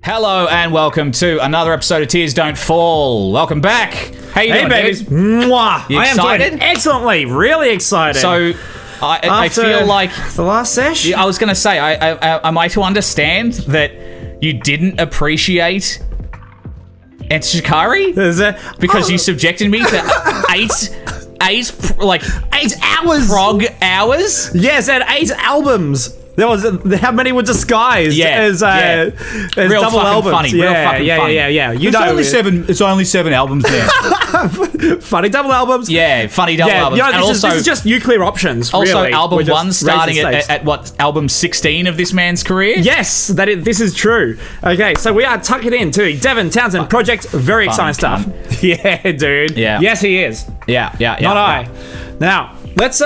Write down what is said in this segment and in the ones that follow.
Hello and welcome to another episode of Tears Don't Fall. Welcome back. How you doing, babies? dude? Mwah. You I am excited? doing excellently, really excited. So, I feel like the last sesh. I was going to say, am I to understand that you didn't appreciate Shikari because you subjected me to eight hours prog hours? Yes, and 8 albums. There was how many were disguised as real double albums? Funny, real fucking funny. Yeah. It's only seven albums there. Funny double albums. Yeah, funny double albums. You know, and this is just nuclear options. Also, really. album 1 starting at what, album 16 of this man's career? Yes, this is true. Okay, so we are tucking into the Devin Townsend Project. Very exciting stuff. Yeah, dude. Yeah. Yes, he is. Yeah. Not I. Now, let's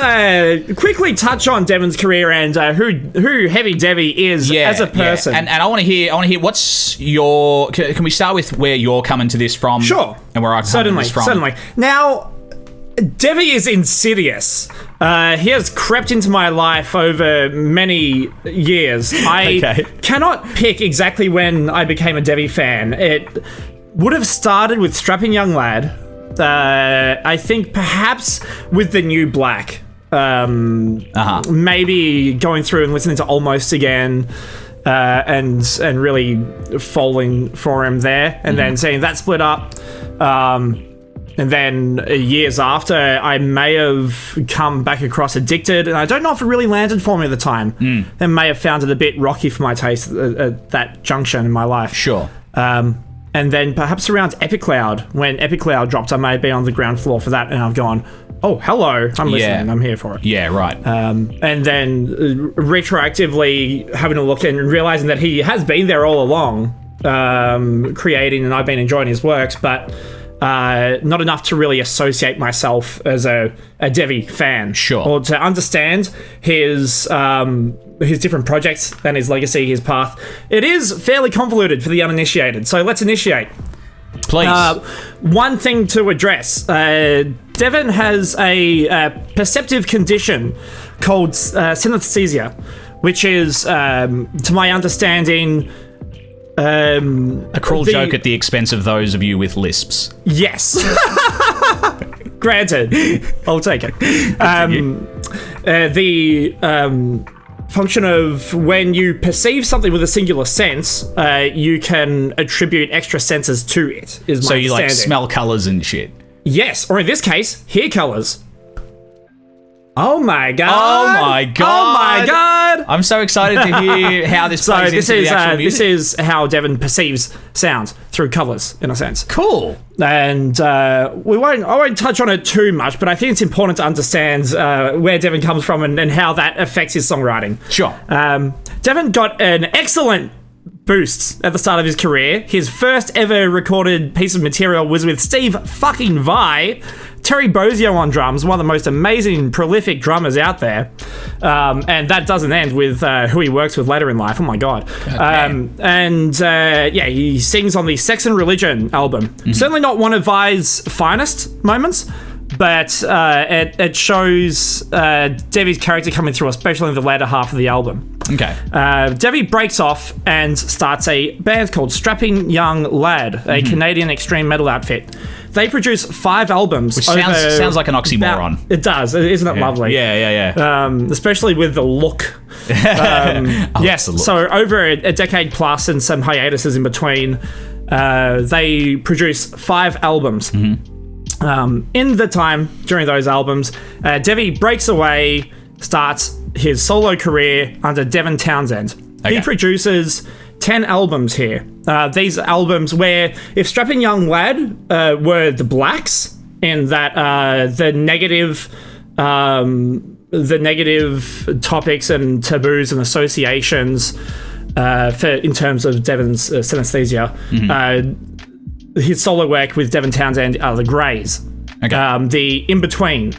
quickly touch on Devin's career and who Heavy Devy is as a person. Yeah. And I want to hear what's your... Can we start with where you're coming to this from? Sure. And where I'm coming to this from? Certainly. Now, Devy is insidious. He has crept into my life over many years. I cannot pick exactly when I became a Devy fan. It would have started with Strapping Young Lad. I think perhaps with the New Black. Maybe going through and listening to Almost again, and really falling for him there, and then seeing that split up. And then years after, I may have come back across Addicted, and I don't know if it really landed for me at the time. And may have found it a bit rocky for my taste at that junction in my life. Sure. And then perhaps around Epicloud, when Epicloud dropped, I may be on the ground floor for that, and I've gone, oh, hello, I'm listening, I'm here for it. Yeah, right. And then retroactively having a look and realizing that he has been there all along, creating, and I've been enjoying his works, but not enough to really associate myself as a Devy fan. Sure. Or to understand his different projects and his legacy, his path. It is fairly convoluted for the uninitiated, so let's initiate. Please. One thing to address. Devin has a perceptive condition called synesthesia, which is, to my understanding... a cruel joke at the expense of those of you with lisps. Yes. Granted. I'll take it. The function of when you perceive something with a singular sense, you can attribute extra senses to it, is my So you understanding. smell colours and shit. Yes, or in this case, hear colours. Oh my god! Oh my god! Oh my god! I'm so excited to hear how this plays into the actual music. This is how Devin perceives sounds, through colours, in a sense. Cool. And I won't touch on it too much, but I think it's important to understand where Devin comes from and how that affects his songwriting. Sure. Devin got an excellent boost at the start of his career. His first ever recorded piece of material was with Steve fucking Vai, Terry Bozzio on drums, one of the most amazing, prolific drummers out there. And that doesn't end with who he works with later in life. Oh my god. He sings on the Sex and Religion album. Certainly not one of Vai's finest moments, but it shows Devy's character coming through, especially in the latter half of the album. Okay. Devy breaks off and starts a band called Strapping Young Lad, a Canadian extreme metal outfit. They produce 5 albums. Which sounds like an oxymoron. It does. Isn't it lovely? Yeah. Especially with the look. Yes. The look. So over a decade plus and some hiatuses in between, they produce 5 albums. In the time during those albums, Devy breaks away, starts his solo career under Devin Townsend. Okay. He produces 10 albums here. These albums where, if Strapping Young Lad were the Blacks, in that the negative topics and taboos and associations in terms of Devin's synesthesia, his solo work with Devin Townsend are the Greys. Okay. The in-between.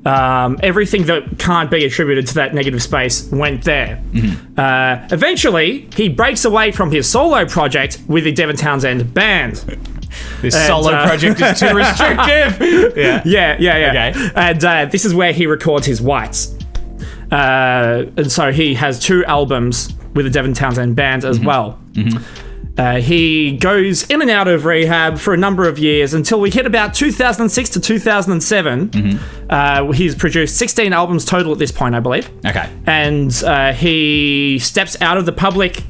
Everything that can't be attributed to that negative space went there. Eventually, he breaks away from his solo project with the Devin Townsend Band. This solo project is too restrictive. Yeah. Okay. And this is where he records his Whites. And so he has 2 albums with the Devin Townsend Band as well. He goes in and out of rehab for a number of years until we hit about 2006 to 2007. He's produced 16 albums total at this point, I believe. Okay. And he steps out of the public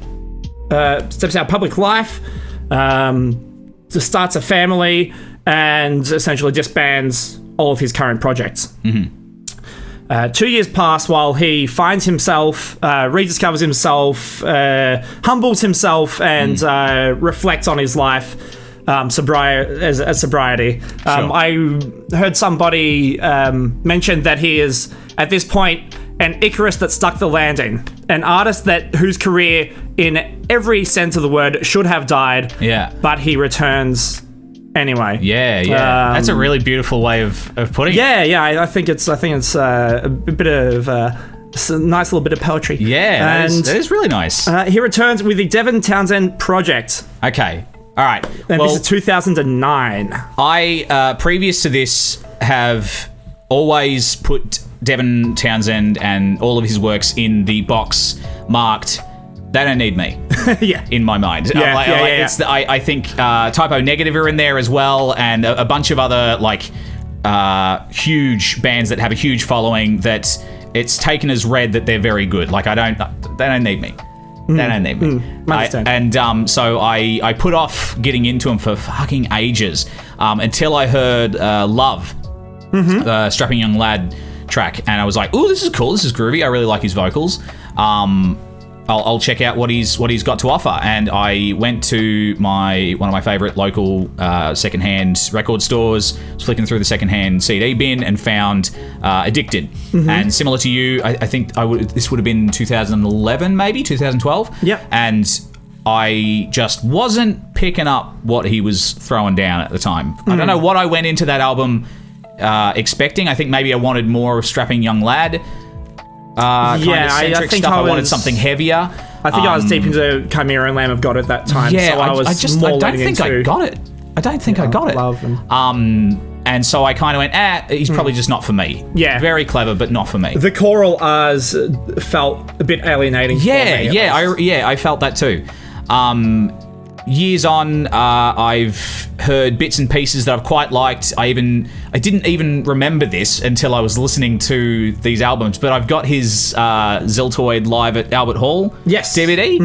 life, starts a family, and essentially disbands all of his current projects. 2 years pass while he finds himself, rediscovers himself, humbles himself, and reflects on his life as sobriety. I heard somebody mention that he is, at this point, an Icarus that stuck the landing. An artist whose career, in every sense of the word, should have died. Yeah. But he returns anyway. Yeah. That's a really beautiful way of putting it. Yeah. I think it's a bit of a nice little bit of poetry. Yeah, that is really nice. He returns with the Devin Townsend Project. Okay. All right. And this is 2009. I, previous to this, have always put Devin Townsend and all of his works in the box marked, they don't need me. Yeah. In my mind. I think Typo Negative are in there as well, and a bunch of other huge bands that have a huge following that it's taken as read that they're very good. They don't need me. They don't need me. So I put off getting into them for fucking ages until I heard Love, the Strapping Young Lad track, and I was like, "Ooh, this is cool. This is groovy. I really like his vocals. I'll check out what he's got to offer." And I went to one of my favorite local secondhand record stores, was flicking through the secondhand CD bin, and found Addicted. And similar to you, I think this would have been 2011, maybe 2012. Yep. And I just wasn't picking up what he was throwing down at the time. I don't know what I went into that album expecting. I think maybe I wanted more Strapping Young Lad. Kind of eccentric stuff. I wanted something heavier. I think I was deep into Chimera and Lamb of God at that time. Yeah, so I don't think I got it. And so I kind of went, he's probably just not for me. Yeah. Very clever, but not for me. The choral R's felt a bit alienating for me. I felt that too. Years on, I've heard bits and pieces that I've quite liked. I didn't even remember this until I was listening to these albums, but I've got his Ziltoid Live at Albert Hall DVD,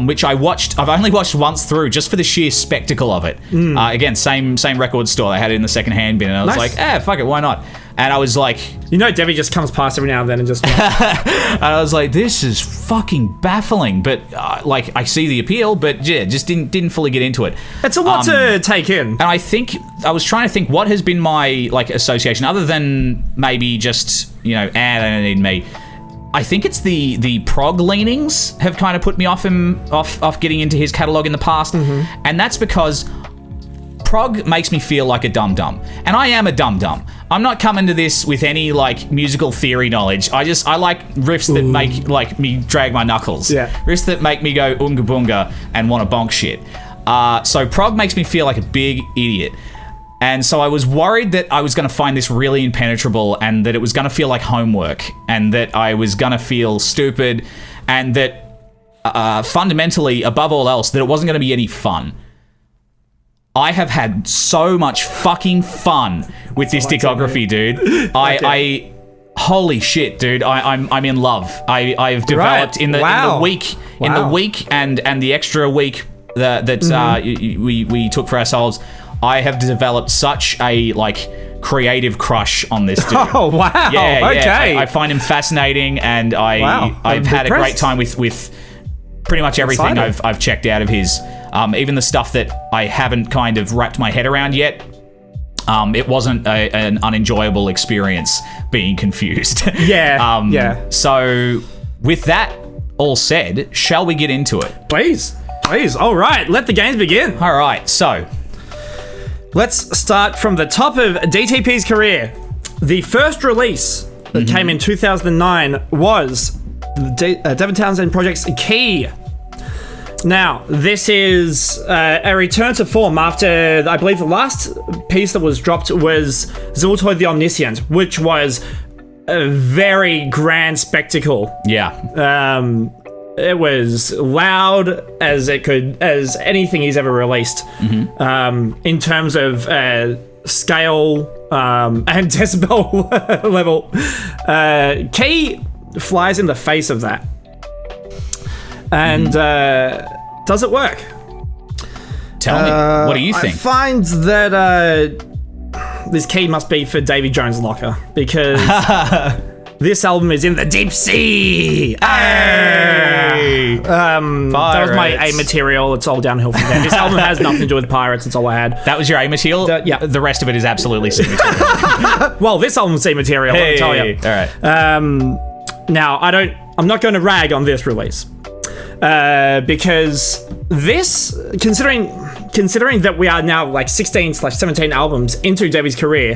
which I've only watched once through just for the sheer spectacle of it. Again, same record store. They had it in the second-hand bin, and I was like, fuck it, why not? And I was like... Devy just comes past every now and then and just... and I was like, this is fucking baffling. But, I see the appeal, but, yeah, just didn't fully get into it. It's a lot to take in. And I was trying to think what has been my, association, other than maybe just, they don't need me. I think it's the prog leanings have kind of put me off getting into his catalogue in the past. And that's because... prog makes me feel like a dum-dum. And I am a dum-dum. I'm not coming to this with any, musical theory knowledge. I like riffs that make, me drag my knuckles. Yeah. Riffs that make me go oonga boonga and want to bonk shit. So prog makes me feel like a big idiot. And so I was worried that I was going to find this really impenetrable, and that it was going to feel like homework, and that I was going to feel stupid, and that fundamentally, above all else, that it wasn't going to be any fun. I have had so much fucking fun with this discography, dude. I holy shit, dude. I'm in love. I've developed in the week and the extra week that we took for ourselves. I have developed such a creative crush on this dude. Oh wow! Yeah, okay. I find him fascinating, and I've had a great time with pretty much everything I've checked out of his. Even the stuff that I haven't kind of wrapped my head around yet, it wasn't an unenjoyable experience being confused. Yeah. So, with that all said, shall we get into it? Please. All right, let the games begin. All right, so... let's start from the top of DTP's career. The first release that came in 2009 was Devin Townsend Project's Key. Now, this is a return to form after, I believe, the last piece that was dropped was Ziltoid the Omniscient, which was a very grand spectacle. Yeah. It was loud as anything he's ever released. In terms of scale and decibel level. Key flies in the face of that. And does it work? Tell me, what do you think? I find that this key must be for Davy Jones' locker, because this album is in the deep sea. That was my A material. It's all downhill from there. This album has nothing to do with pirates. It's all I had. That was your A material? Yeah. The rest of it is absolutely C material. Well, this album's C material, let me tell you. All right. Now, I'm not going to rag on this release. Because this, considering that we are now like 16/17 albums into Devy's career,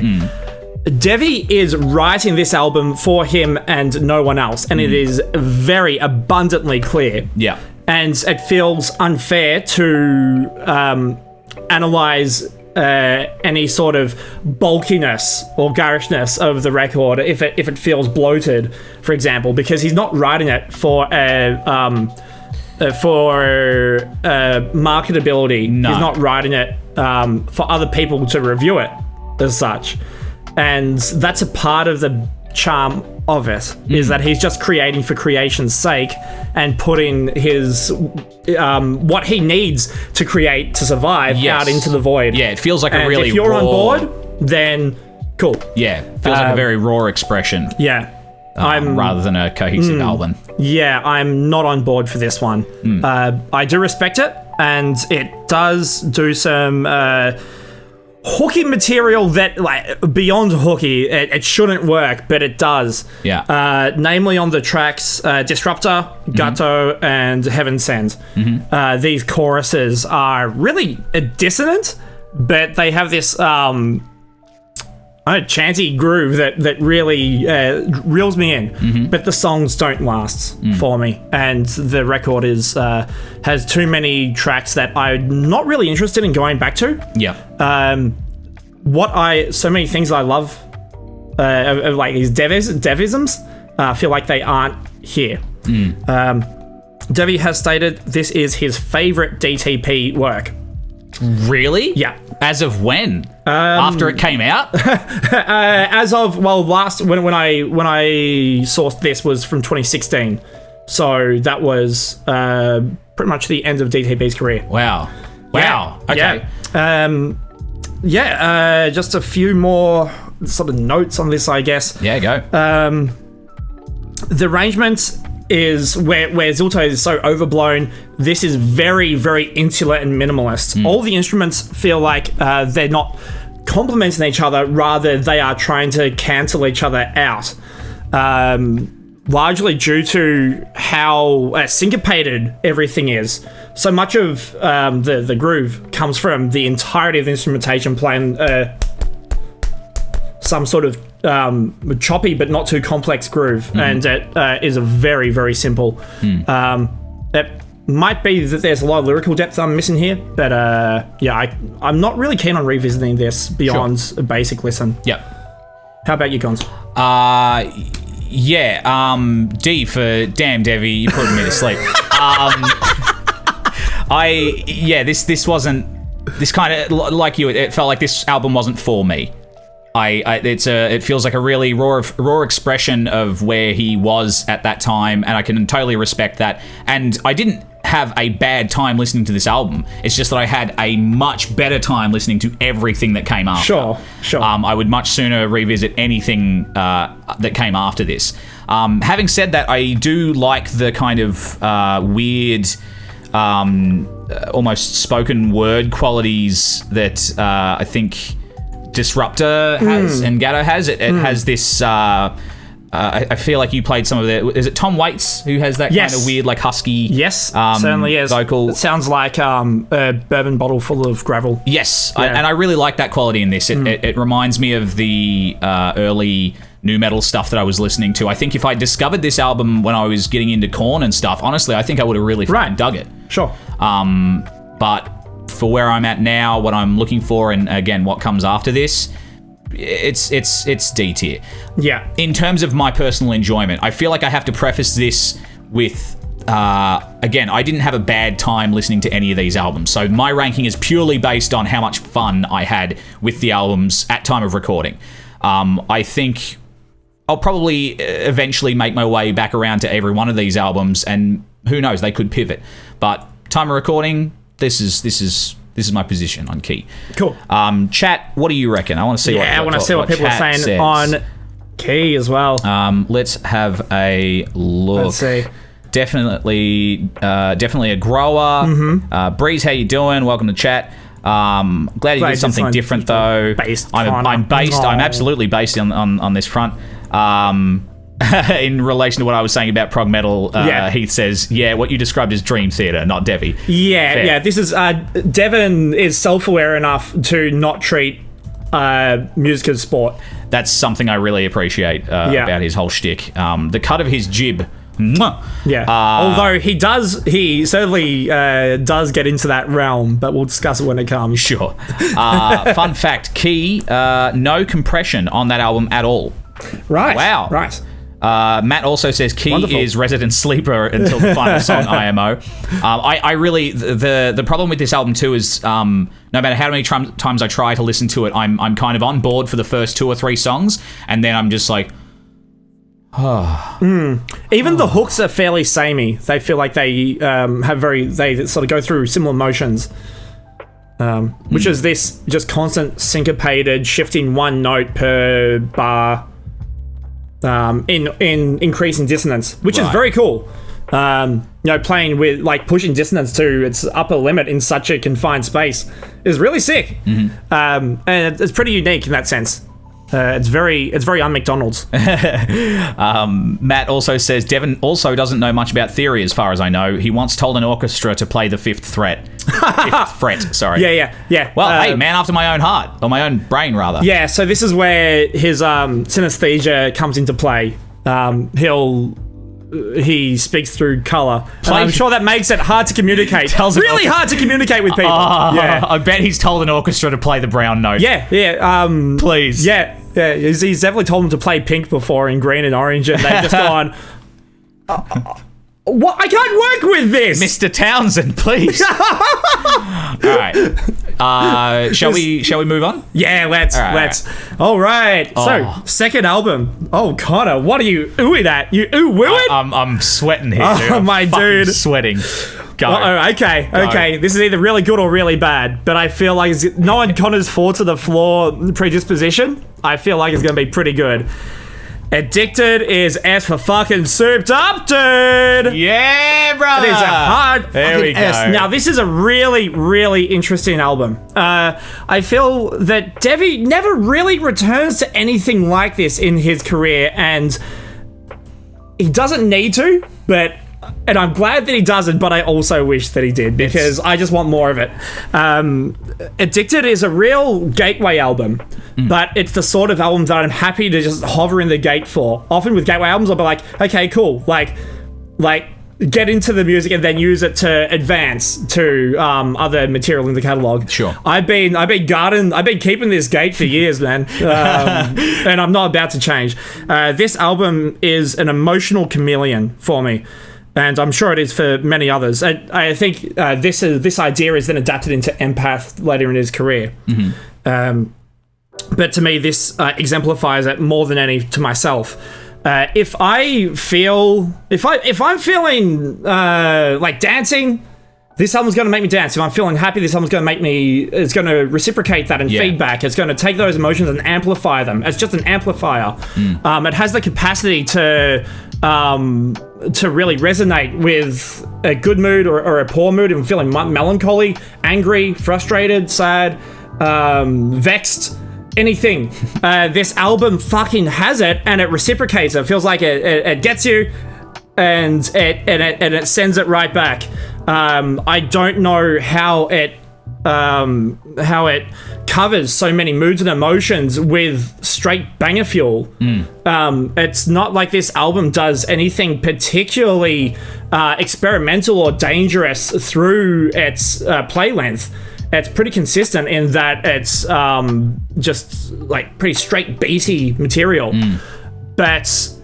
Devy is writing this album for him and no one else, and it is very abundantly clear. Yeah. And it feels unfair to analyze any sort of bulkiness or garishness of the record if it feels bloated, for example, because he's not writing it for marketability. No. He's not writing it for other people to review it as such. And that's a part of the charm of it, is that he's just creating for creation's sake and putting his what he needs to create to survive out into the void. Yeah, it feels like a really if you're raw... on board, then cool. Yeah, feels like a very raw expression. Yeah. Rather than a cohesive album. Yeah, I'm not on board for this one. I do respect it, and it does do some hooky material that, like, beyond hooky, it shouldn't work, but it does. Yeah. Namely on the tracks Disruptor, Gatto, and Heaven Send. These choruses are really dissonant, but they have this chanty groove that really reels me in, but the songs don't last for me, and the record has too many tracks that I'm not really interested in going back to. Yeah. So many things I love, of like these devisms, feel like they aren't here. Devy has stated this is his favorite DTP work. Really? Yeah. As of when? After it came out? As of, well, last when I sourced this was from 2016, so that was pretty much the end of DTP's career. Wow. Okay. Just a few more sort of notes on this, I guess. Yeah, go. The arrangement is where Zilto is so overblown. This is very, very insular and minimalist. All the instruments feel like they're not complementing each other, rather they are trying to cancel each other out. Largely due to how syncopated everything is. So much of the groove comes from the entirety of the instrumentation playing some sort of choppy but not too complex groove, and it is a very, very simple. It might be that there's a lot of lyrical depth I'm missing here, but I'm not really keen on revisiting this beyond a basic listen. Yep. How about you, Gons? D for damn Devy, you're putting me to sleep. This wasn't, this kind of, like you, it felt like this album wasn't for me. It feels like a really raw expression of where he was at that time, and I can totally respect that. And I didn't have a bad time listening to this album. It's just that I had a much better time listening to everything that came after. Sure. I would much sooner revisit anything that came after this. Having said that, I do like the kind of weird, almost spoken word qualities that I think Disruptor has and Gatto has. It has this... I feel like you played some of the... Is it Tom Waits who has that kind of weird, like, husky... Yes, certainly is. Vocal. It sounds like a bourbon bottle full of gravel. Yes, Yeah. and I really like that quality in this. It reminds me of the early nu metal stuff that I was listening to. I think if I discovered this album when I was getting into Korn and stuff, honestly, I think I would have really fucking dug it. Sure. But for where I'm at now, what I'm looking for, and again, what comes after this... It's D tier. Yeah. In terms of my personal enjoyment, I feel like I have to preface this with again, I didn't have a bad time listening to any of these albums. So my ranking is purely based on how much fun I had with the albums at time of recording. I think I'll probably eventually make my way back around to every one of these albums, and who knows, they could pivot. But time of recording, this is my position on Key. Cool. Chat, what do you reckon? I want to see what people are saying says on Key as well. Let's have a look. Let's see. Definitely a grower. Mm-hmm. Breeze, how you doing? Welcome to chat. Glad you did something different though. I'm based. I'm absolutely based on this front. In relation to what I was saying about prog metal, Heath says, what you described as Dream Theater, not Devy. Yeah. This is Devin is self-aware enough to not treat music as sport. That's something I really appreciate about his whole shtick. The cut of his jib. Yeah. Although he certainly does get into that realm, but we'll discuss it when it comes. Sure. Fun fact: Key, no compression on that album at all. Right. Wow. Right. Matt also says Key is resident sleeper until the final song, IMO. I really the problem with this album too is no matter how many times I try to listen to it, I'm kind of on board for the first 2 or 3 songs, and then I'm just like, Even the hooks are fairly samey. They feel like they they sort of go through similar motions. Which is this just constant syncopated shifting one note per bar in increasing dissonance, which is very cool. Playing with pushing dissonance to its upper limit in such a confined space is really sick. And it's pretty unique in that sense. It's very un-McDonald's. Matt also says Devin also doesn't know much about theory, as far as I know. He once told an orchestra to play the fifth fret. Fifth fret, sorry. Yeah. Well, hey, man after my own heart, or my own brain, rather. Yeah, so this is where his synesthesia comes into play. He speaks through colour. I'm sure that makes it hard to communicate. Really hard to communicate with people. I bet he's told an orchestra to play the brown note. Yeah. Please. Yeah. He's definitely told them to play pink before in green and orange, and they've just gone, what? I can't work with this! Mr. Townsend, please. All right. Shall we move on? Yeah, let's. All right. So, second album. Oh, Connor, what are you oohing at? You ooh-wooing? I'm sweating here, dude. Oh, my dude. Sweating. Go. Okay. This is either really good or really bad, but I feel like knowing Connor's fall to the floor predisposition, I feel like it's going to be pretty good. Addicted is S for fucking souped up, dude. Yeah, brother. It is a hard fucking S. Now, this is a really, really interesting album. I feel that Devy never really returns to anything like this in his career, and he doesn't need to, and I'm glad that he doesn't, but I also wish that he did, because I just want more of it. Addicted is a real gateway album, but it's the sort of album that I'm happy to just hover in the gate for. Often with gateway albums, I'll be like, okay, cool. Like get into the music and then use it to advance to other material in the catalog. Sure. I've been keeping this gate for years, man, and I'm not about to change. This album is an emotional chameleon for me. And I'm sure it is for many others. I think this idea is then adapted into Empath later in his career. But to me, this exemplifies it more than any to myself. If I'm feeling like dancing, this album's going to make me dance. If I'm feeling happy, this album's going to reciprocate that and feedback. It's going to take those emotions and amplify them. It's just an amplifier. It has the capacity to really resonate with a good mood or a poor mood. If I'm feeling melancholy, angry, frustrated, sad, vexed, anything. This album fucking has it, and it reciprocates. It feels like it gets you, and it sends it right back. I don't know how it covers so many moods and emotions with straight banger fuel. It's not like this album does anything particularly experimental or dangerous through its play length. It's pretty consistent in that it's just like pretty straight beaty material. But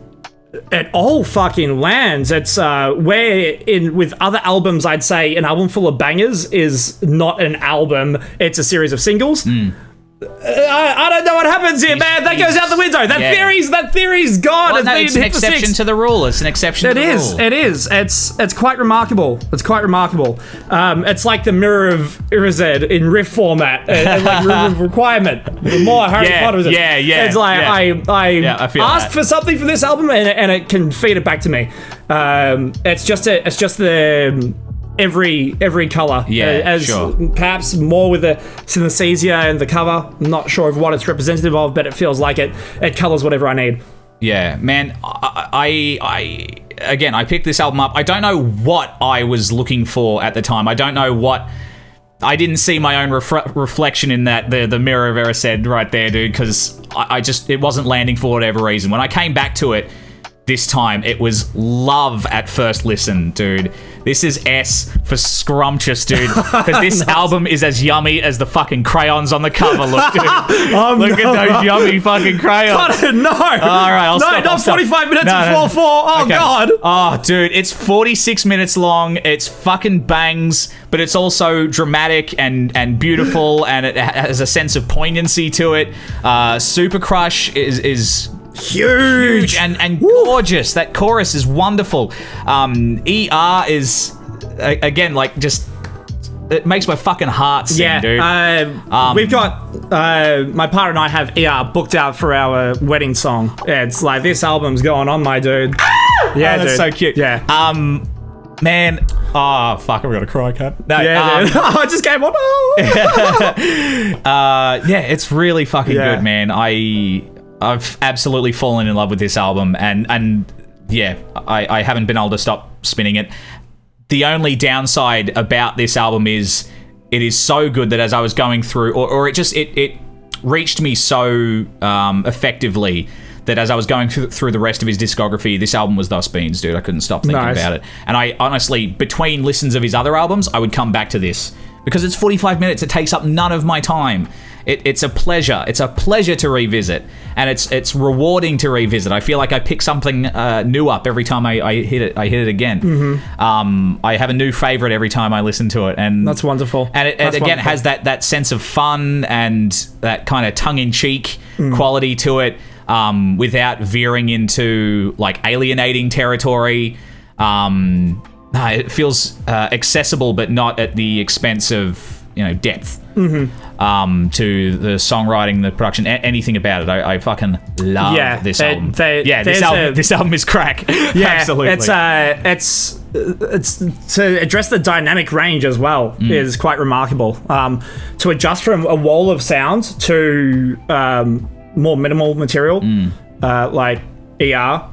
it all fucking lands. It's with other albums, I'd say an album full of bangers is not an album, it's a series of singles. I don't know what happens here, man. That goes out the window. That theory's gone. Well, no, it's an exception to the rule. It's an exception to the rule. It is. It's quite remarkable. It's like the mirror of Irized in riff format, like riff of requirement. The more Harry Potter is it. Yeah. It's like I feel asked for something from this album, and it can feed it back to me. It's just the every color, sure. Perhaps more with the synesthesia and the cover. I'm not sure of what it's representative of, but it feels like it colors whatever I need. Yeah, man, I picked this album up. I don't know what I was looking for at the time. I don't know what... I didn't see my own reflection in that, the mirror of Irized right there, dude, because it wasn't landing for whatever reason. When I came back to it this time, it was love at first listen, dude. This is S for scrumptious, dude. Because this album is as yummy as the fucking crayons on the cover look, dude. Look at those yummy fucking crayons. God, no. All right, I'll stop. Not 45 minutes before 4. Oh, okay. God. Oh, dude, it's 46 minutes long. It's fucking bangs, but it's also dramatic and beautiful, and it has a sense of poignancy to it. Super Crush is huge and gorgeous. That chorus is wonderful. ER is again like just it makes my fucking heart sing, dude. We've got my partner and I have ER booked out for our wedding song. Yeah, it's like this album's going on, my dude. Yeah, that's dude. so cute. Yeah. Man, oh fuck, I'm gonna cry, cut. No, I just came on. Yeah, it's really fucking good, man. I've absolutely fallen in love with this album, and yeah, I haven't been able to stop spinning it. The only downside about this album is it is so good that as I was going through, or it reached me so effectively that as I was going through the rest of his discography, this album was thus beans, dude. I couldn't stop thinking about it. And I honestly, between listens of his other albums, I would come back to this because it's 45 minutes. It takes up none of my time. It's a pleasure. It's a pleasure to revisit, and it's rewarding to revisit. I feel like I pick something new up every time I hit it. I hit it again. Mm-hmm. I have a new favorite every time I listen to it, and that's wonderful. And it again has that sense of fun and that kind of tongue-in-cheek quality to it, without veering into like alienating territory. It feels accessible, but not at the expense of depth. To the songwriting, the production, anything about it. I fucking love this album. This album is crack. Yeah, absolutely. It's to address the dynamic range as well is quite remarkable. To adjust from a wall of sound to more minimal material, like ER,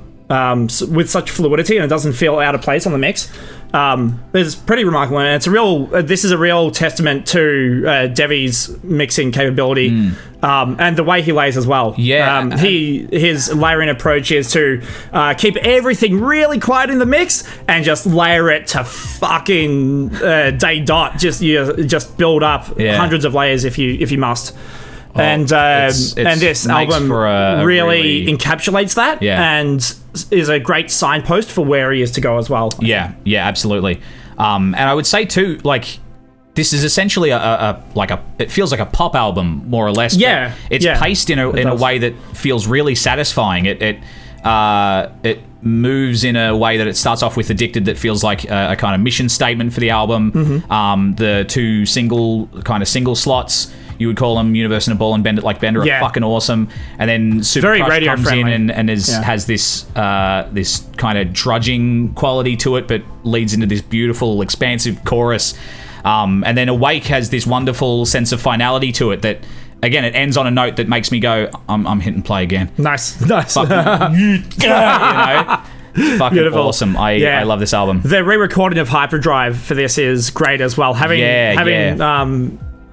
with such fluidity, and it doesn't feel out of place on the mix. It's pretty remarkable, and this is a real testament to Devy's mixing capability, and the way he lays as well. Yeah, his layering approach is to keep everything really quiet in the mix and just layer it to fucking day dot. Just build up hundreds of layers if you must. And this album really encapsulates that, and is a great signpost for where he is to go as well. Yeah, absolutely. And I would say too, like, this is essentially it feels like a pop album more or less. Yeah, it's paced in a way that feels really satisfying. It moves in a way that it starts off with Addicted, that feels like a kind of mission statement for the album. The two single slots, you would call them, Universe and a Ball and Bend It Like Bender, are fucking awesome. And then Super Crush comes in and has this kind of drudging quality to it, but leads into this beautiful, expansive chorus. And then Awake has this wonderful sense of finality to it that, again, it ends on a note that makes me go, I'm hitting play again. Nice. Fucking, fucking beautiful. Awesome. I love this album. The re-recording of Hyperdrive for this is great as well.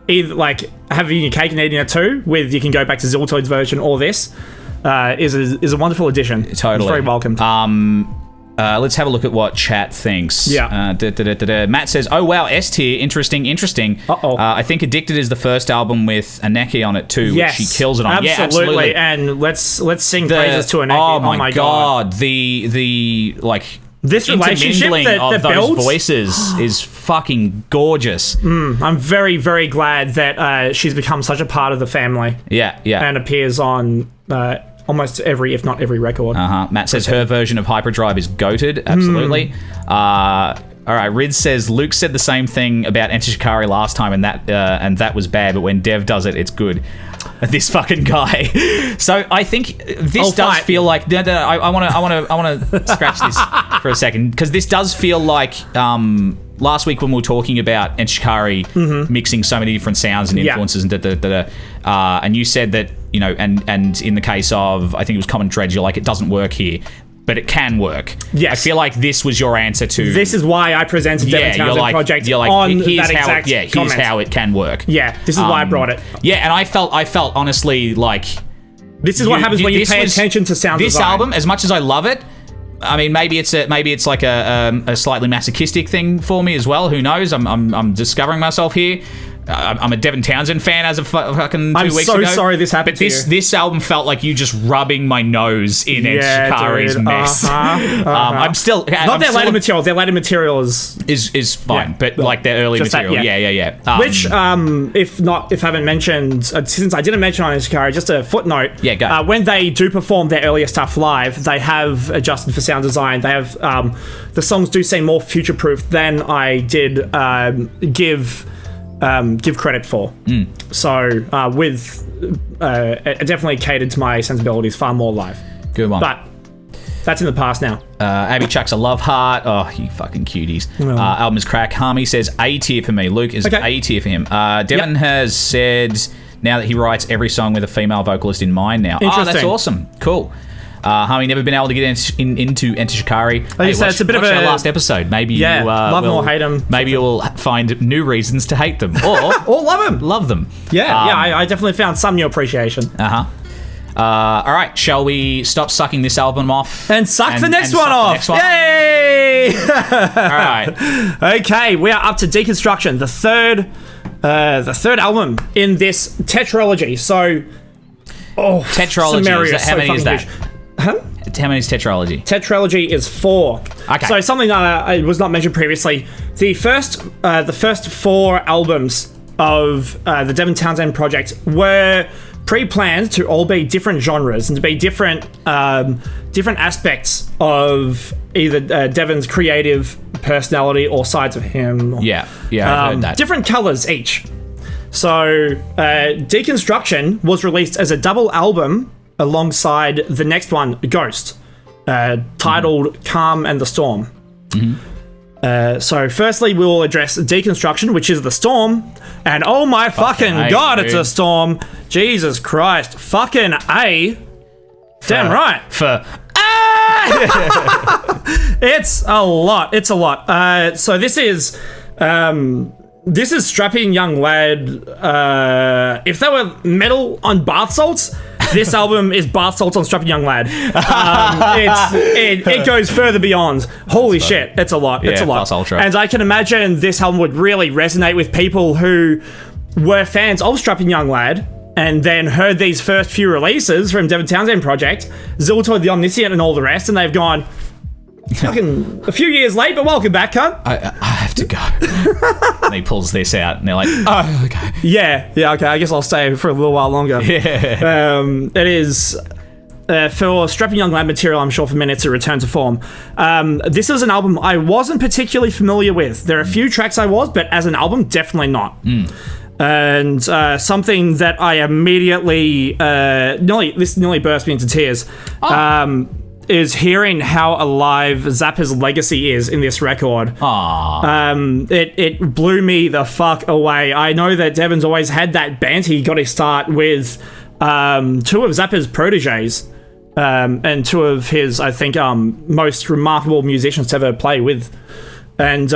Either like having your cake and eating it too, with you can go back to Ziltoid's version or this, is a wonderful addition. Totally. It's very welcomed. Let's have a look at what chat thinks. Yeah. Matt says, "Oh wow, S tier, interesting. Uh-oh. I think Addicted is the first album with Aneki on it too, Yes, which she kills it on. absolutely. Yeah, absolutely. And let's sing praises to Aneki. Oh my god, the like this relationship intermingling that of those builds voices is fucking gorgeous. I'm very, very glad that she's become such a part of the family. Yeah. And appears on almost every, if not every, record. Matt says her version of Hyperdrive is goated. Absolutely. All right, Riz says Luke said the same thing about Enter Shikari last time, and that was bad. But when Dev does it, it's good. This fucking guy. So I think this does feel like. No, I want to scratch this for a second, because this does feel like last week when we were talking about Enter Shikari mixing so many different sounds and influences and and you said that, you know, and in the case of, I think it was Common Dread, you're like, it doesn't work here, but it can work. Yes. I feel like this was your answer to... This is why I presented Devin Townsend Project on that exact here's comment. how it can work. Yeah, this is why I brought it. Yeah, and I felt honestly like... This is what happens when you pay attention to sound this design. album, as much as I love it, I mean, maybe it's like a slightly masochistic thing for me as well. Who knows? I'm discovering myself here. I'm a Devin Townsend fan as of fucking 2 weeks ago. I'm so sorry this happened to you. This album felt like you just rubbing my nose in Ed Shikari's mess. I'm still... Not their later material. Their later material is fine, but like their early material. Yeah. Which, if I haven't mentioned, since I didn't mention on Ed Shikari, just a footnote. Yeah, go. When they do perform their earlier stuff live, they have adjusted for sound design. They have... the songs do seem more future-proof than I did give credit for. So it definitely catered to my sensibilities far more live. Good one. But that's in the past now. Abby chucks a love heart. Oh, you fucking cuties. Album is crack. Harmy says A tier for me. Luke is A tier for him. Devin has said now that he writes every song with a female vocalist in mind now. Oh, that's awesome. Cool. Harmy never been able to get into Enter Shikari. It's a bit of a last episode. Maybe you love them or hate them. Maybe you'll find new reasons to hate them or love them. Love them. Yeah, I definitely found some new appreciation. All right, shall we stop sucking this album off and suck the next one off? Yay! All right. Okay, we are up to Deconstruction, the third album in this tetralogy. So, tetralogy. How many is that? Huh? How many is tetralogy? Tetralogy is 4. Okay. So something that was not mentioned previously. The first 4 albums of the Devin Townsend Project were pre-planned to all be different genres and to be different aspects of either Devin's creative personality or sides of him. Yeah, I heard that. Different colors each. So Deconstruction was released as a double album alongside the next one, Ghost, titled Calm and the Storm. So firstly, we will address Deconstruction, which is the storm. And oh my fucking god, it's a storm. Jesus Christ. Fucking A. Damn right. It's a lot. It's a lot. So this is Strapping Young Lad. If they were metal on bath salts, this album is bath salts on Strapping Young Lad. It goes further beyond. Holy shit, it's a lot. It's a lot. Plus ultra. And I can imagine this album would really resonate with people who were fans of Strapping Young Lad and then heard these first few releases from Devin Townsend Project, Ziltoid the Omniscient and all the rest, and they've gone, fucking a few years late, but welcome back, cunt. I have to go. And he pulls this out, and they're like, oh, okay. Yeah, okay, I guess I'll stay for a little while longer. Yeah. It is, for Strapping Young Lad material, I'm sure for minutes, a return to form. This is an album I wasn't particularly familiar with. There are a few tracks I was, but as an album, definitely not. And something that I immediately, nearly burst me into tears. Is hearing how alive Zappa's legacy is in this record. It blew me the fuck away. I know that Devin's always had that band. He got his start with 2 of Zappa's proteges, and 2 of his, I think, most remarkable musicians to ever play with. And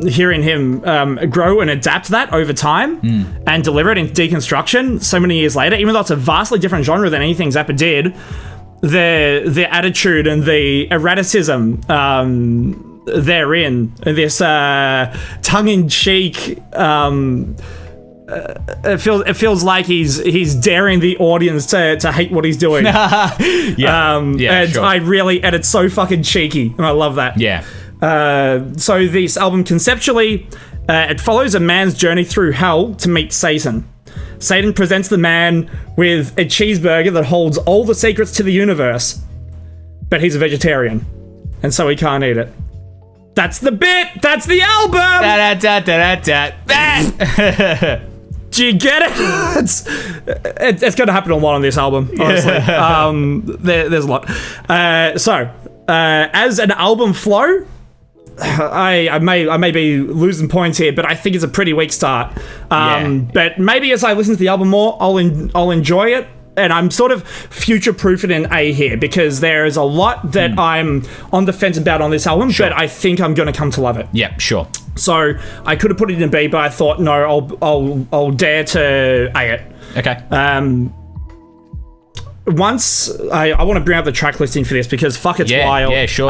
hearing him grow and adapt that over time and deliver it in Deconstruction so many years later, even though it's a vastly different genre than anything Zappa did, the attitude and the erraticism therein, this tongue-in-cheek. It feels like he's daring the audience to hate what he's doing. I really, and it's so fucking cheeky, and I love that. Yeah. So this album conceptually, it follows a man's journey through hell to meet Satan. Satan presents the man with a cheeseburger that holds all the secrets to the universe, but he's a vegetarian, and so he can't eat it. That's the bit. That's the album. Do you get it? It's going to happen a lot on this album, honestly. There's a lot. So, as an album flow, I may be losing points here, but I think it's a pretty weak start. But maybe as I listen to the album more, I'll enjoy it. And I'm sort of future-proofing an A here because there is a lot that I'm on the fence about on this album, but I think I'm going to come to love it. Yeah, sure. So I could have put it in a B, but I thought no, I'll dare to A it. Okay. Once I want to bring up the track listing for this because fuck, it's wild. Yeah, sure.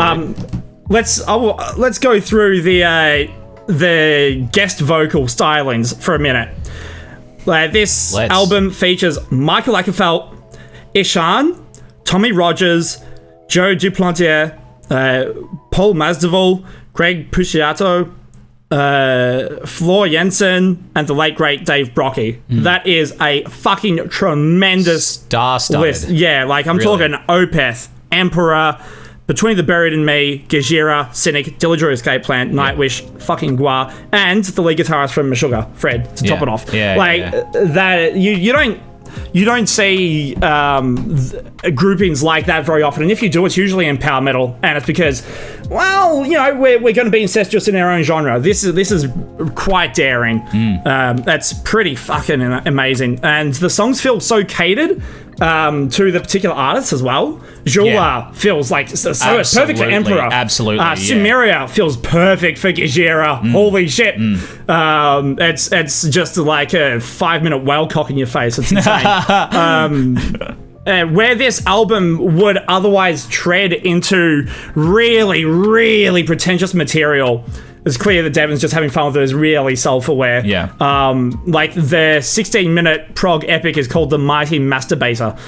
Let's go through the guest vocal stylings for a minute. This album features Michael Ackerfeld, Ishan, Tommy Rogers, Joe Duplantier, Paul Masvidal, Greg Puciato, Floor Jensen, and the late great Dave Brockie. That is a fucking tremendous star-studded list. Yeah, like I'm talking Opeth, Emperor, Between the Buried and Me, Gajira, Cynic, Dillinger Escape Plan, Nightwish, fucking Gua, and the lead guitarist from Meshuggah, Fred, to top it off. That you don't see groupings like that very often, and if you do, it's usually in power metal, and it's because, well, you know, we're going to be incestuous in our own genre. This is quite daring. That's pretty fucking amazing, and the songs feel so catered to the particular artists as well. Jula feels like so it's perfect for Emperor. Absolutely. Sumeria feels perfect for Gajira. Holy shit. It's just like a 5-minute whale cock in your face. It's insane. Where this album would otherwise tread into really, really pretentious material, it's clear that Devin's just having fun with it. Is really self-aware. Yeah. Like the 16-minute prog epic is called The Mighty Masturbator.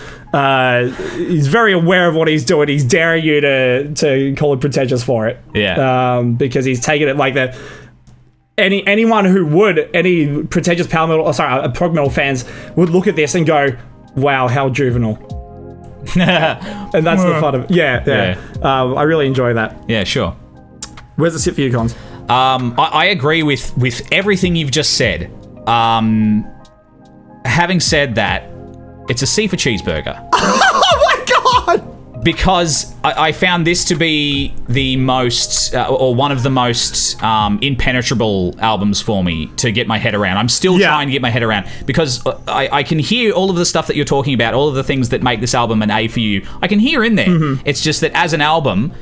He's very aware of what he's doing. He's daring you to call it pretentious for it. Yeah. Because he's taking it like that. Any pretentious power metal, prog metal fans would look at this and go, "Wow, how juvenile." And that's the fun of it. Yeah. I really enjoy that. Yeah, sure. Where's the sit for you, Cons? I agree with everything you've just said. Having said that, it's a C for cheeseburger. Oh my god! Because I found this to be the most, or one of the most impenetrable albums for me to get my head around. I'm still trying to get my head around because I can hear all of the stuff that you're talking about, all of the things that make this album an A for you. I can hear in there. It's just that as an album,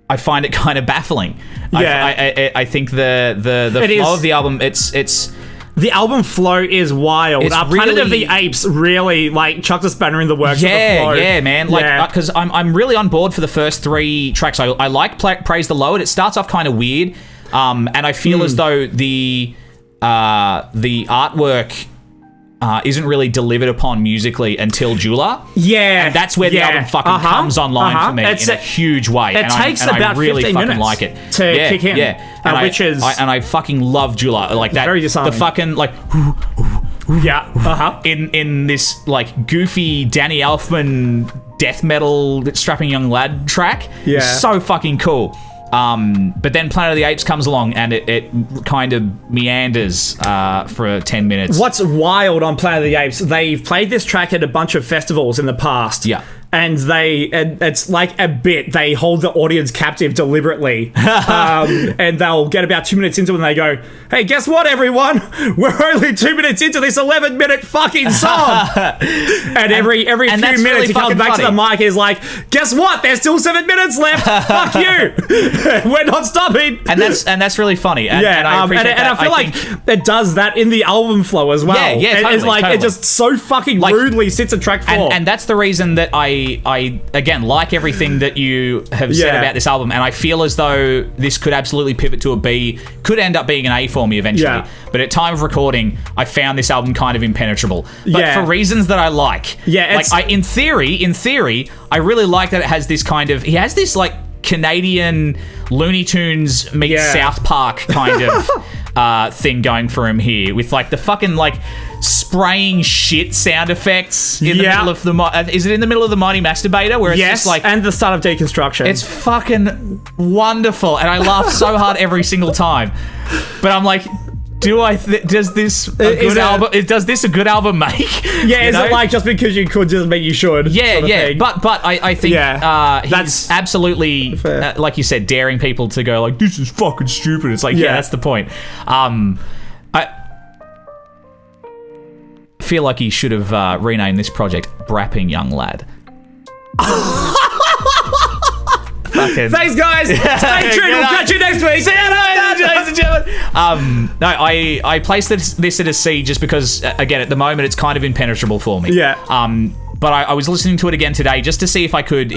I find it kind of baffling. I think the flow of the album, it's the album flow is wild. It's Planet of the Apes really like chucked a spanner in the works. For the flow. Man. Like because I'm really on board for the first 3 tracks. I like Praise the Lord. It starts off kind of weird, and I feel as though the artwork isn't really delivered upon musically until Jula. Yeah. And that's where the album fucking comes online for me in a huge way. It takes about really 15 fucking minutes like it. to kick in. Yeah. And I fucking love Jula. Like that. Very disarming. The fucking like in this like goofy Danny Elfman death metal strapping young lad track. Yeah. So fucking cool. But then Planet of the Apes comes along and it kind of meanders for 10 minutes. What's wild on Planet of the Apes, they've played this track at a bunch of festivals in the past. Yeah. And it's like a bit, they hold the audience captive deliberately. And they'll get about 2 minutes into it and they go, "Hey, guess what, everyone? We're only 2 minutes into this 11-minute fucking song." And every few minutes really he comes back to the mic and is like, "Guess what? There's still 7 minutes left. Fuck you. We're not stopping." And that's really funny. And I appreciate that. And I feel like it does that in the album flow as well. Yeah, totally, it's like, totally. It just so fucking rudely sits at track 4. And that's the reason that I I again like everything that you have said about this album, and I feel as though this could absolutely pivot to a B, could end up being an A for me eventually. Yeah. But at time of recording, I found this album kind of impenetrable. But for reasons that I like. Yeah, like in theory, I really like that it has this kind of, he has this like Canadian Looney Tunes meets South Park kind of thing going for him here, with like the fucking like spraying shit sound effects in the middle of the is it in the middle of the Mighty Masturbator where it's just like, and the start of Deconstruction. It's fucking wonderful, and I laugh so hard every single time. But I'm like, does this a good album make? Yeah, is it like just because you could just make you should? Yeah. But I think he's absolutely like you said, daring people to go like, this is fucking stupid. It's like, that's the point. I feel like he should have renamed this project Brapping Young Lad. Thanks, guys. Stay tuned. We'll catch you next week. See you later, ladies and gentlemen. No, I placed this at a C just because, again, at the moment it's kind of impenetrable for me. Yeah. But I was listening to it again today just to see if I could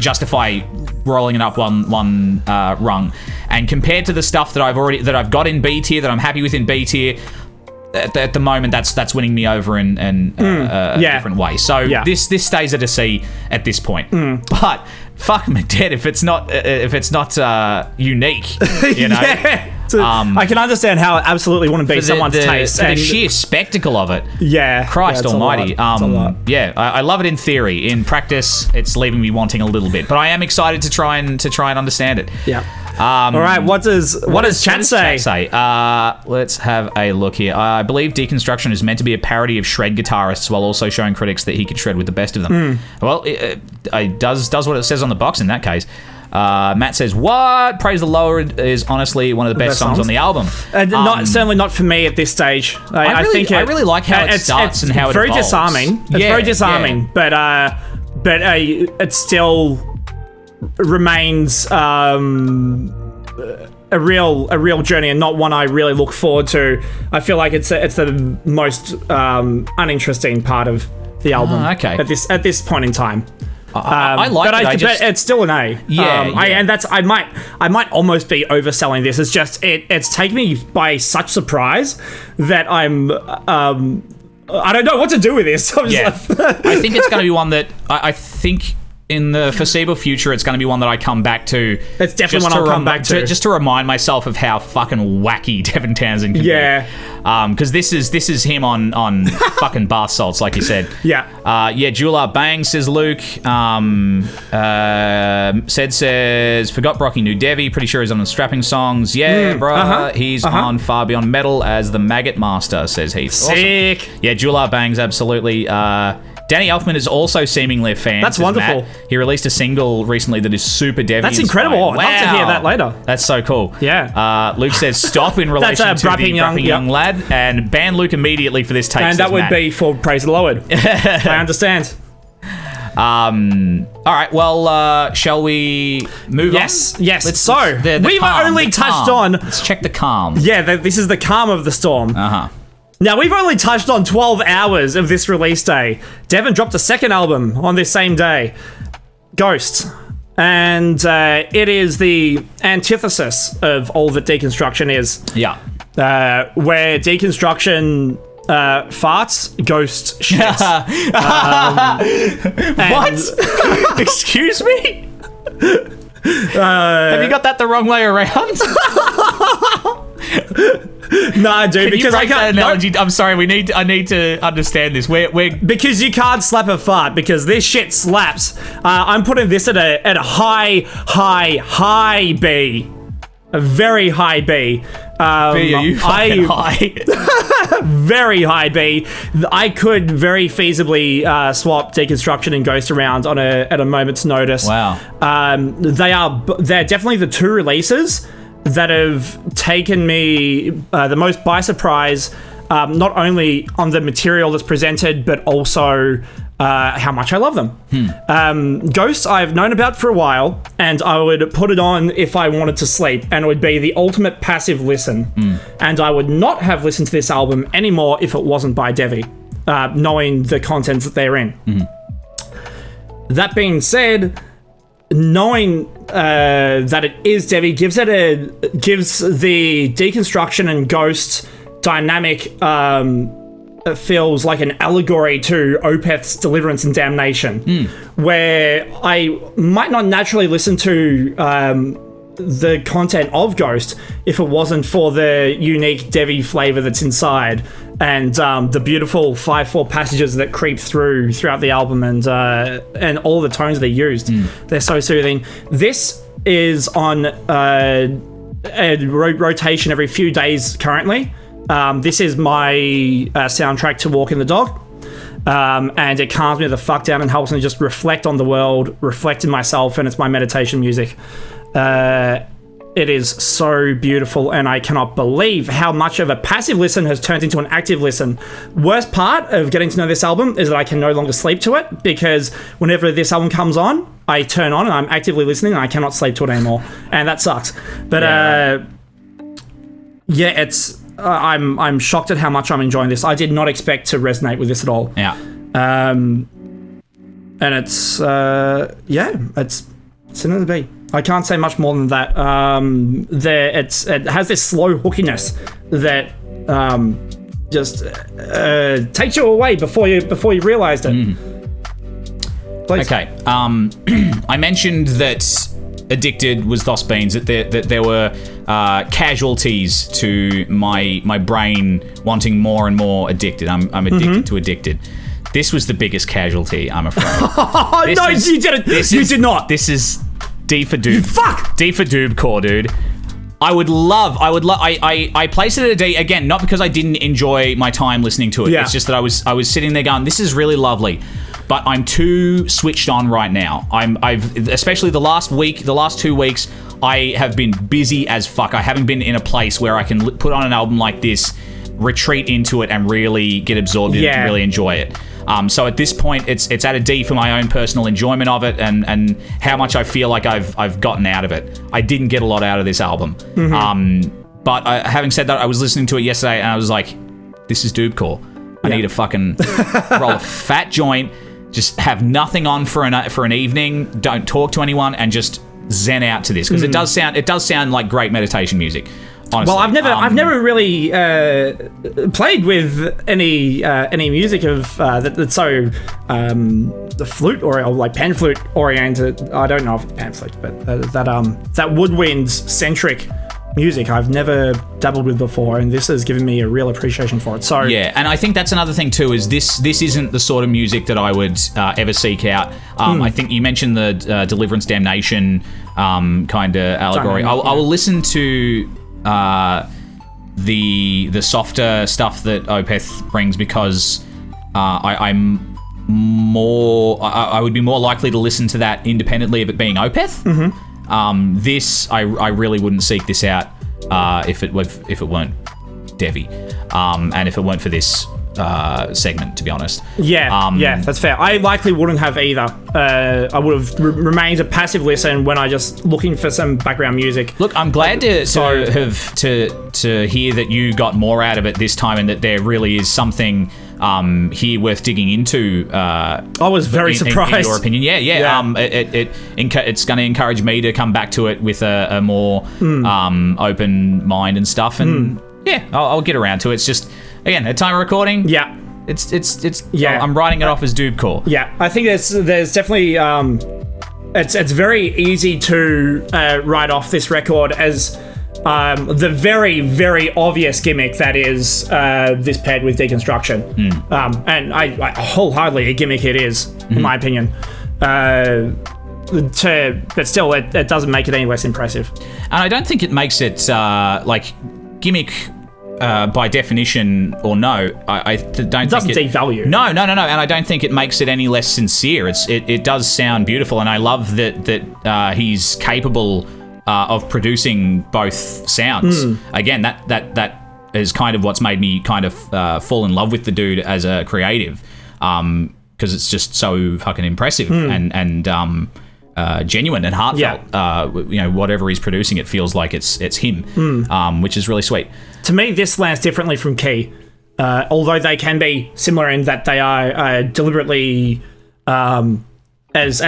justify rolling it up one rung, and compared to the stuff that I've got in B tier that I'm happy with in B tier. At the moment, that's winning me over in a different way. So this stays at a C at this point. But fuck me dead if it's not unique. You know, I can understand how it absolutely wouldn't be someone's taste. And the sheer spectacle of it. Yeah, Christ Almighty. I love it in theory. In practice, it's leaving me wanting a little bit. But I am excited to try and understand it. Yeah. All right, what does chat say? Let's have a look here. I believe Deconstruction is meant to be a parody of shred guitarists while also showing critics that he could shred with the best of them. Well, it does what it says on the box in that case. Matt says, what? Praise the Lowered is honestly one of the best songs on the album. Certainly not for me at this stage. I really like how it starts and how it evolves. It's very disarming, but it still remains a real journey, and not one I really look forward to. I feel like it's the most uninteresting part of the album. Okay. At this point in time. I like it. But it's still an A. I might almost be overselling this. It's just it's taken me by such surprise that I don't know what to do with this. I think it's going to be one that I think in the foreseeable future, it's going to be one that I come back to. It's definitely one I'll come back to. Just to remind myself of how fucking wacky Devin Townsend can be. Because this is him on fucking bath salts, like you said. Jewel Bang, says Luke. Says, forgot Brocky knew Devy. Pretty sure he's on the strapping songs. He's on Far Beyond Metal as the Maggot Master, says Heath. Sick. Awesome. Yeah, Jewel Bangs, absolutely. Danny Elfman is also seemingly a fan. That's wonderful. Matt. He released a single recently that is super Devy. That's incredible. Wow. I'd love to hear that later. That's so cool. Yeah. Luke says stop in relation to the Brapping Young Lad, and ban Luke immediately for this take. And that would be for Praise the Lowered. I understand. All right. Well, shall we move on? Yes. We've only touched on. Let's check the calm. Yeah, this is the calm of the storm. Now, we've only touched on 12 hours of this release day. Devin dropped a second album on this same day, Ghost. And it is the antithesis of all that Deconstruction is. Yeah. Where Deconstruction farts, Ghost shit. What? Excuse me? Have you got that the wrong way around? Nah, dude, because I can't. Analogy. I'm sorry. I need to understand this. We're because you can't slap a fart because this shit slaps. I'm putting this at a high B, a very high B. B, are you fucking high? Very high B. I could very feasibly swap Deconstruction and Ghost around at a moment's notice. Wow. They're definitely the two releases that have taken me the most by surprise, not only on the material that's presented, but also how much I love them. Ghost I've known about for a while, and I would put it on if I wanted to sleep, and it would be the ultimate passive listen. And I would not have listened to this album anymore if it wasn't by Devy, knowing the contents that they're in. That being said, knowing that it is Devy gives the Deconstruction and Ghost dynamic. It feels like an allegory to Opeth's Deliverance and Damnation, where I might not naturally listen to the content of Ghost if it wasn't for the unique Devy flavor that's inside and the beautiful 5/4 passages that creep throughout the album and all the tones they used. They're so soothing. This is on a rotation every few days currently. This is my soundtrack to Walking the Dog, and it calms me the fuck down and helps me just reflect on the world, reflect in myself, and it's my meditation music. It is so beautiful, and I cannot believe how much of a passive listen has turned into an active listen. Worst part of getting to know this album is that I can no longer sleep to it, because whenever this album comes on, I turn on and I'm actively listening and I cannot sleep to it anymore, and that sucks. But it's I'm shocked at how much I'm enjoying this. I did not expect to resonate with this at all. Yeah. And it's it's another beat. I can't say much more than that. It has this slow hookiness that just takes you away before you realised it. Please. Okay. I mentioned that Addicted was thus beans, that there were casualties to my brain wanting more and more Addicted. I'm addicted to Addicted. This was the biggest casualty, I'm afraid. You didn't. You did not. This is D for Doob. Fuck! D for Doob core, dude. I placed it at a D, again, not because I didn't enjoy my time listening to it. Yeah. It's just that I was sitting there going, this is really lovely. But I'm too switched on right now. I've especially the last 2 weeks, I have been busy as fuck. I haven't been in a place where I can put on an album like this, retreat into it, and really get absorbed in it and really enjoy it. So at this point, it's at a D for my own personal enjoyment of it and how much I feel like I've gotten out of it. I didn't get a lot out of this album. But having said that, I was listening to it yesterday and I was like, this is Doobcore. I need to fucking roll a fat joint, just have nothing on for an evening, don't talk to anyone, and just zen out to this, because it does sound like great meditation music. Honestly. Well, I've never really played with any music of that's so the flute or like pan flute oriented. I don't know if it's pan flute, but that woodwind centric music I've never dabbled with before, and this has given me a real appreciation for it. So yeah, and I think that's another thing too, is this isn't the sort of music that I would ever seek out. I think you mentioned the Deliverance Damnation kind of allegory. I will listen to the softer stuff that Opeth brings, because I would be more likely to listen to that independently of it being Opeth. This I really wouldn't seek this out if it weren't Devy, and if it weren't for this segment, to be honest. Yeah, that's fair. I likely wouldn't have either. I would have remained a passive listen when I just looking for some background music. Look, I'm glad to hear that you got more out of it this time, and that there really is something here worth digging into. I was very surprised. In your opinion, yeah. It's going to encourage me to come back to it with a more open mind and stuff, and I'll get around to it. It's just, again, at time of recording, it's I'm writing it off as Doobcore. Yeah, I think there's definitely it's very easy to write off this record as the very, very obvious gimmick that is this paired with Deconstruction. And I wholeheartly a gimmick it is, in my opinion. But still, it doesn't make it any less impressive. And I don't think it makes it like gimmick by definition, or no. I don't. It doesn't devalue. No, and I don't think it makes it any less sincere. It does sound beautiful, and I love that he's capable of producing both sounds. Again, that is kind of what's made me kind of fall in love with the dude as a creative, because it's just so fucking impressive and genuine and heartfelt. Whatever he's producing, it feels like it's him, which is really sweet. To me, this lands differently from Key, although they can be similar in that they are deliberately as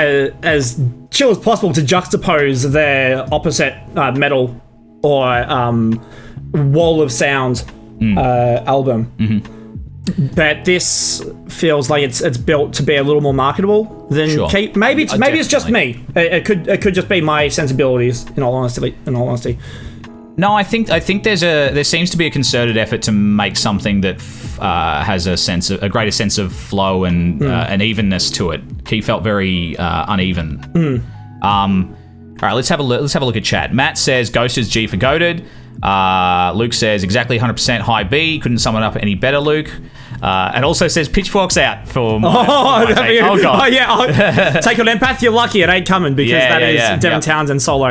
chill as possible to juxtapose their opposite metal or wall of sound album. But this feels like it's built to be a little more marketable than Sure. Keep. Maybe it's just me. It could just be my sensibilities. In all honesty. No, I think there seems to be a concerted effort to make something that has a greater sense of flow and an evenness to it. Key felt very uneven. All right, let's have a look at chat. Matt says Ghost is G for goated. Luke says exactly 100% high B. Couldn't sum it up any better, Luke. And also says pitchforks out for my take. Oh god. Oh yeah. Take on empath. You're lucky it ain't coming because that is Devin Townsend solo.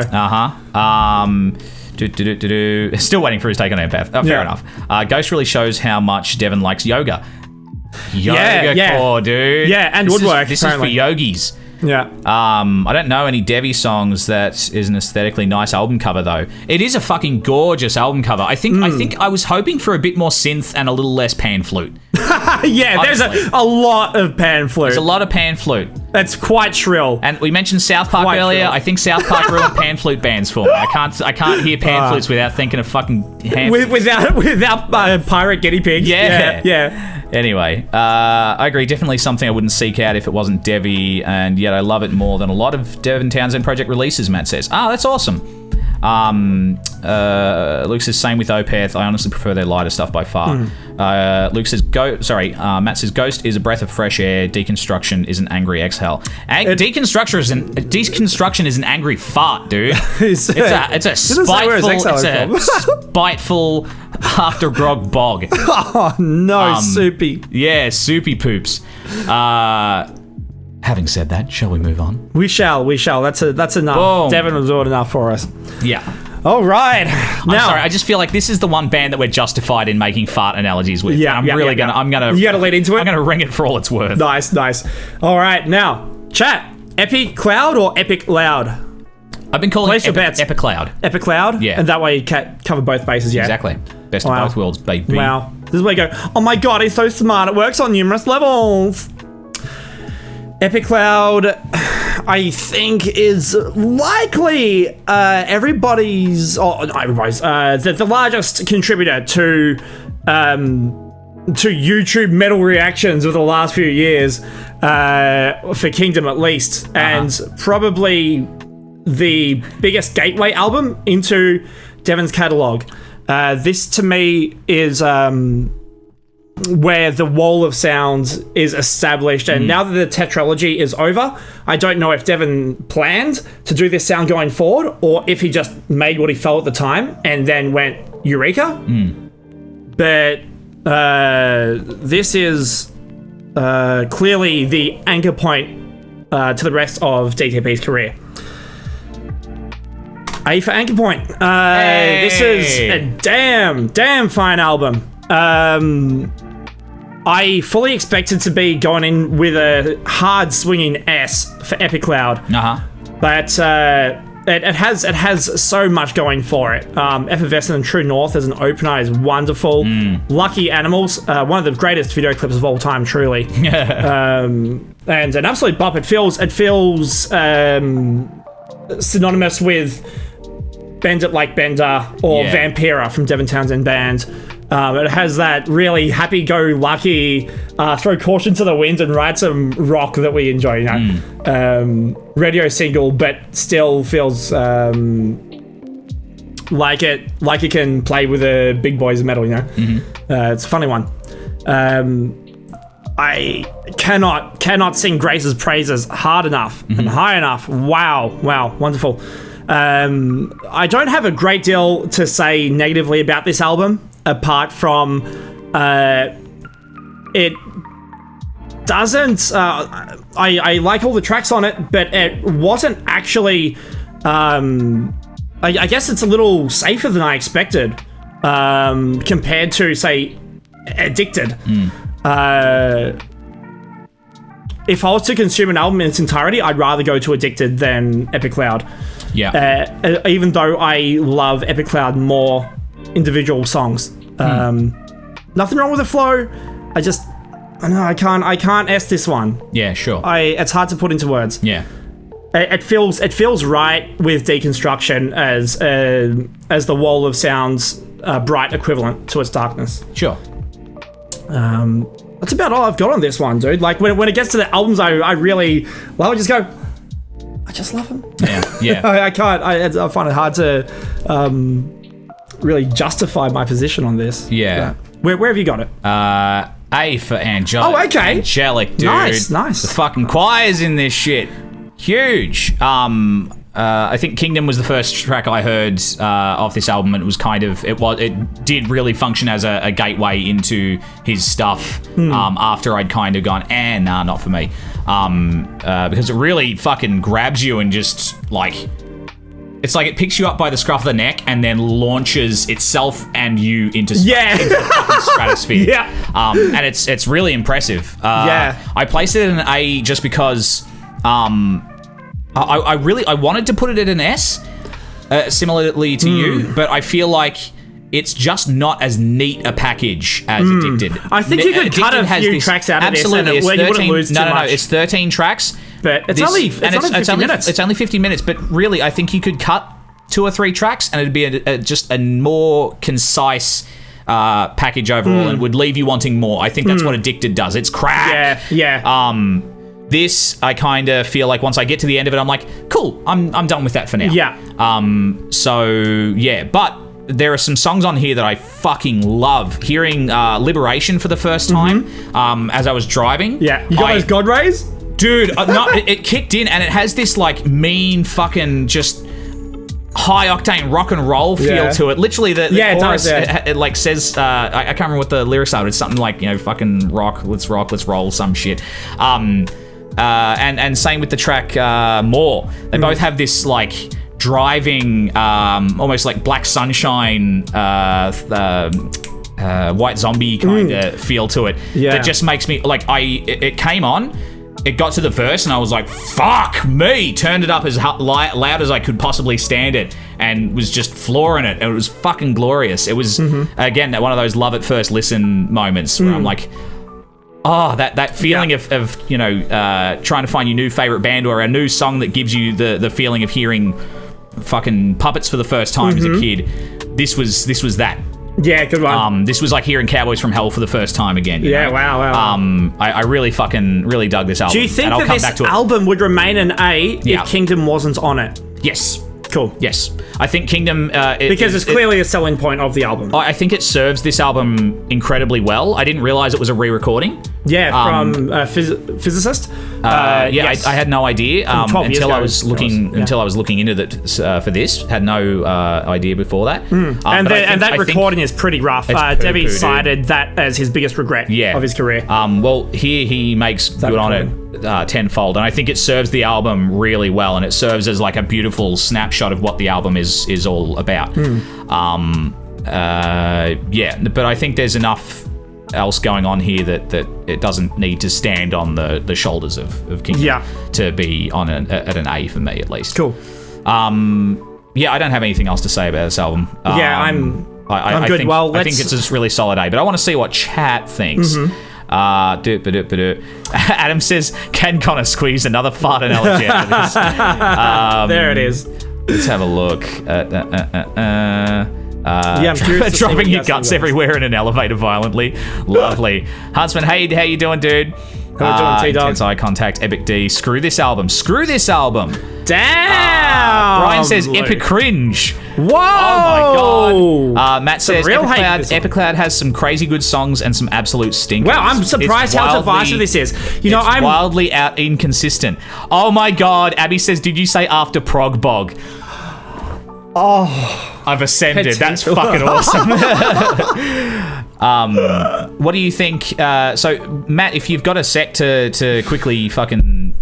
Still waiting for his take on empath. Fair enough. Ghost really shows how much Devin likes yoga. Core, dude. Yeah, and woodwork. This is for yogis. Yeah. I don't know any Devy songs that is an aesthetically nice album cover though. It is a fucking gorgeous album cover. I think I was hoping for a bit more synth and a little less pan flute. Yeah, honestly. there's a lot of pan flute. There's a lot of pan flute. That's quite shrill. And we mentioned South Park earlier. Shrill. I think South Park ruined pan flute bands for me. I can't hear pan flutes without thinking of fucking hand without pirate guinea pigs. Yeah. Anyway, I agree. Definitely something I wouldn't seek out if it wasn't Devy, and yet I love it more than a lot of Devin Townsend Project releases, Matt says. That's awesome. Luke says, same with Opeth. I honestly prefer their lighter stuff by far. Luke says, Matt says, Ghost is a breath of fresh air. Deconstruction is an angry exhale. Deconstruction is an angry fart, dude. It's a spiteful after grog bog. Oh no, soupy. Yeah, soupy poops. Having said that, shall we move on? We shall. That's enough. Boom. Devin was doing enough for us. Yeah. All right. I'm sorry. I just feel like this is the one band that we're justified in making fart analogies with. Yeah. I'm gonna. You gotta lead into it. I'm gonna ring it for all it's worth. Nice. All right. Now, chat. Epicloud or Epicloud? I've been calling Place it your bets. Epicloud. Epicloud? Yeah. And that way you cover both bases, yeah? Exactly. Best of both worlds, baby. Wow. This is where you go, oh my god, he's so smart. It works on numerous levels. Epicloud, I think, is likely the largest contributor to YouTube metal reactions of the last few years, for Kingdom at least, and probably the biggest gateway album into Devin's catalogue. This to me is where the wall of sound is established, and now that the tetralogy is over, I don't know if Devin planned to do this sound going forward or if he just made what he felt at the time and then went eureka. But this is clearly the anchor point to the rest of DTP's career. A for anchor point. This is a damn fine album. I fully expected to be going in with a hard swinging S for Epicloud. But it has so much going for it. Effervescent and True North as an opener is wonderful. Lucky Animals, one of the greatest video clips of all time, truly. And an absolute bop. It feels synonymous with Bend It Like Bender or Vampira from Devin Townsend Band. It has that really happy-go-lucky, throw caution to the wind and write some rock that we enjoy, you know. Radio single, but still feels like it can play with the big boys of metal, you know. It's a funny one. I cannot sing Grace's praises hard enough and high enough. Wow, wonderful. I don't have a great deal to say negatively about this album, apart from it doesn't. I like all the tracks on it, but it wasn't actually. I guess it's a little safer than I expected, compared to, say, Addicted. If I was to consume an album in its entirety, I'd rather go to Addicted than Epicloud. Even though I love Epicloud more individual songs. Nothing wrong with the flow. No, I can't S this one. Yeah, sure. It's hard to put into words. Yeah. It feels right with Deconstruction as the wall of sound's bright equivalent to its darkness. Sure. That's about all I've got on this one, dude. Like when it gets to the albums, I really, well, I just go, I just love them. Yeah. I can't. I find it hard to really justify my position on this. Yeah. Where have you got it? A for angelic. Oh, okay. Angelic, dude. Nice. The fucking choir's in this shit. Huge. I think Kingdom was the first track I heard off this album, and it was it did really function as a gateway into his stuff. After I'd kind of gone, nah, not for me, because it really fucking grabs you and just like. It's like it picks you up by the scruff of the neck and then launches itself and you into the fucking stratosphere. Yeah. And it's really impressive. I placed it in an A just because I wanted to put it at an S, similarly to you, but I feel like it's just not as neat a package as Addicted. I think you could cut a few tracks out of this and you wouldn't lose too much. No, it's 13 tracks. But it's only 50 minutes. It's only 50 minutes, but really, I think you could cut 2 or 3 tracks and it'd be just a more concise package overall and would leave you wanting more. I think that's what Addicted does. It's crack. Yeah. This, I kind of feel like once I get to the end of it, I'm like, cool, I'm done with that for now. Yeah. So, yeah, but there are some songs on here that I fucking love. Hearing Liberation for the first time as I was driving. Yeah. You got those God rays? Dude, no, it kicked in and it has this like mean fucking just high octane rock and roll feel to it. Literally the chorus, it like says, I can't remember what the lyrics are, but it's something like, fucking rock, let's roll, some shit. And same with the track More. They both have this like driving, almost like Black Sunshine, White Zombie kind of feel to it. Yeah. That just makes me like it came on. It got to the verse and I was like, fuck me, turned it up as loud as I could possibly stand it and was just flooring it. It was fucking glorious. It was, again, one of those love at first listen moments where I'm like, oh, that feeling of trying to find your new favorite band or a new song that gives you the feeling of hearing fucking Puppets for the first time as a kid. This was that. Yeah, good one. This was like hearing Cowboys from Hell for the first time again. Yeah, wow. I really dug this album. Do you think that this album would remain an A if Kingdom wasn't on it? Yes. Cool. Yes. I think Kingdom... because it's clearly a selling point of the album. I think it serves this album incredibly well. I didn't realise it was a re-recording. Yeah, from Physicist. Yes. I had no idea until I was looking into it for this. Had no idea before that. And that recording is pretty rough. Devy cited that as his biggest regret of his career. Well, here he makes good on it tenfold, and I think it serves the album really well, and it serves as like a beautiful snapshot of what the album is all about. But I think there's enough else going on here that it doesn't need to stand on the shoulders of Kingdom to be on at an A for me at least. Cool. I don't have anything else to say about this album. I'm good. I think it's a really solid A, but I want to see what chat thinks. Adam says, can Connor squeeze another fart analogy out of this? There it is. Let's have a look. I'm curious dropping your guts everywhere in an elevator violently. Lovely. Huntsman, hey, how you doing, dude? How you doing, T-Dog? Intense eye contact, Epic D. Screw this album. Damn! Brian says, epic cringe. Whoa! Oh my god. Matt says, Epicloud has some crazy good songs and some absolute stinkers. Wow, I'm surprised how divisive this is. I'm wildly out inconsistent. Oh my god. Abby says, did you say after prog bog? Oh, I've ascended. That's fucking awesome. What do you think? So, Matt, if you've got a sec to quickly fucking...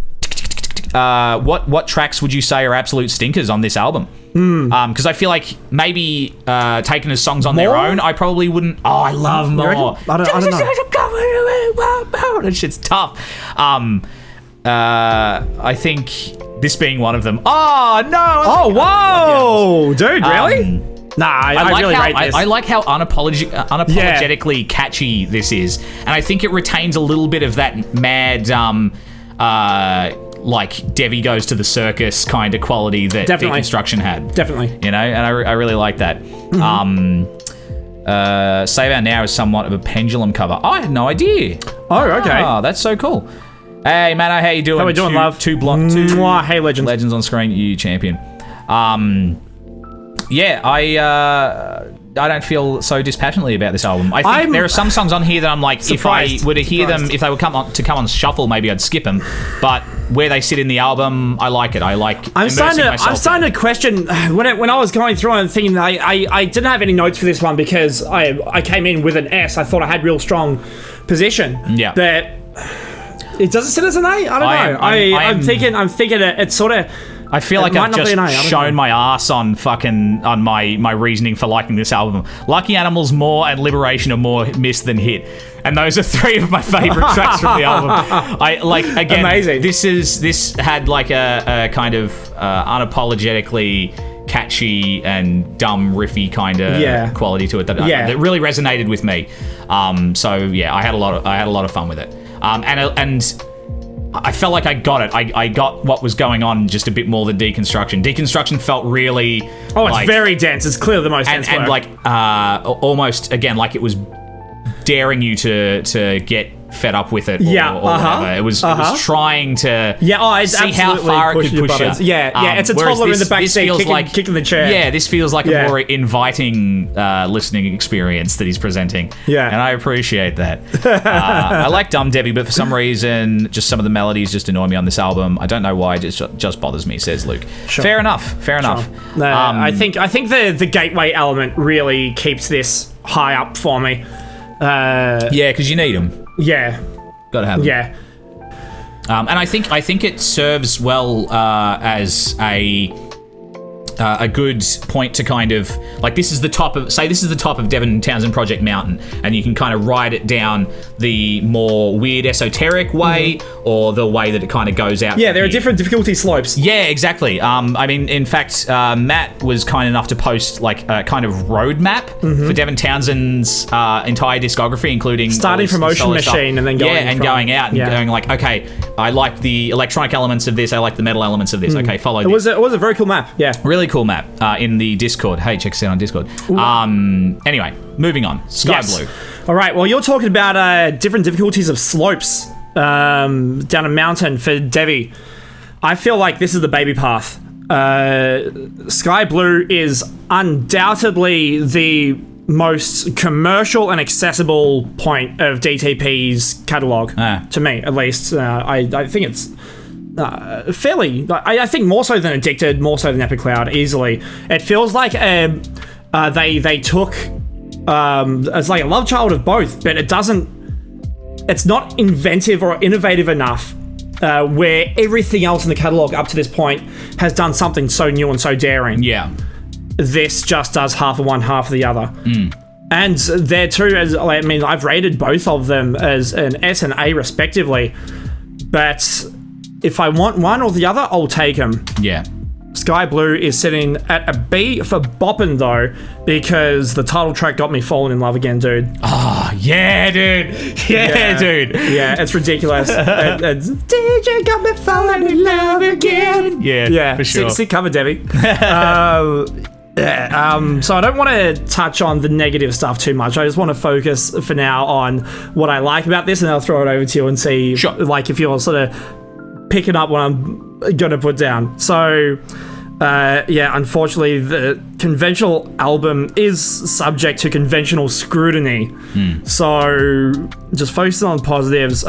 what tracks would you say are absolute stinkers on this album? Because I feel like maybe taken as songs on their own, I probably wouldn't... Oh, I love More. I don't know. That shit's tough. I think... this being one of them. Oh, no! Oh, whoa! Dude, really? Nah, I really rate this. I like how unapologetically catchy this is, and I think it retains a little bit of that mad, like Devy goes to the circus kind of quality that Deconstruction had. Definitely, and I really like that. Save Our Now is somewhat of a pendulum cover. I had no idea. Oh, okay. Oh, that's so cool. Hey, Mano, how you doing? How we doing, love? Two hey, legends. Legends on screen, you champion. Yeah, I don't feel so dispassionately about this album. I think there are some songs on here that I'm like, surprised. if I were to hear them, if they would come on shuffle, maybe I'd skip them. But where they sit in the album, I like it. I like. I'm starting to question when I was going through and thinking that I didn't have any notes for this one because I came in with an S. I thought I had real strong position. Yeah, but it doesn't sit as an A. I don't know. I'm thinking it's sort of. I feel like I've just shown my ass on my reasoning for liking this album. Lucky Animals more and Liberation are more miss than hit. And those are three of my favorite tracks from the album. Amazing. This had like a kind of unapologetically catchy and dumb riffy kind of quality to it that really resonated with me. So yeah, I had a lot of fun with it. And I felt like I got it. I got what was going on just a bit more than Deconstruction. Deconstruction felt really... Oh, it's very dense. It's clearly the most dense work. And like, almost, again, like it was daring you to get fed up with it or whatever. It was trying to see how far it could push you. Yeah, it's a toddler in the back seat kicking the chair. Yeah, this feels like a more inviting listening experience that he's presenting. Yeah. And I appreciate that. I like Dumb Devy, but for some reason, just some of the melodies just annoy me on this album. I don't know why, it just bothers me, says Luke. Sure. Fair enough. No, I think the gateway element really keeps this high up for me. Yeah, because you need them. Yeah. Gotta have them. Yeah. And I think it serves well as a good point to kind of like this is the top of Devin Townsend Project Mountain, and you can kind of ride it down the more weird esoteric way or the way that it kind of goes out. Yeah, there are different difficulty slopes. Yeah, exactly. I mean, in fact, Matt was kind enough to post like a kind of roadmap for Devin Townsend's entire discography, including starting from Ocean Machine and then going out and going like, okay, I like the electronic elements of this, I like the metal elements of this. Okay, follow this. It was a very cool map. Yeah, really cool map in the Discord. Hey, check us out on Discord. Anyway, moving on. Sky Blue. All right, well, you're talking about different difficulties of slopes down a mountain for Devy. I feel like this is the baby path. Sky Blue is undoubtedly the most commercial and accessible point of DTP's catalogue, to me, at least. I think it's fairly... I think more so than Addicted, more so than Epicloud, easily. It feels like they took... it's like a love child of both, but it doesn't... It's not inventive or innovative enough where everything else in the catalogue up to this point has done something so new and so daring. Yeah. This just does half of one, half of the other. And there too, I've rated both of them as an S and A respectively, but if I want one or the other, I'll take them. Yeah. Sky Blue is sitting at a B for bopping though, because the title track got me falling in love again, dude. Oh, yeah, dude. Yeah, dude. Yeah, it's ridiculous. It's, DJ got me falling in love again. Yeah, for sure. Sick cover, Devy. So I don't want to touch on the negative stuff too much. I just want to focus for now on what I like about this, and I'll throw it over to you and see if you're sort of picking up what I'm going to put down. So, unfortunately, the conventional album is subject to conventional scrutiny. So, just focusing on positives.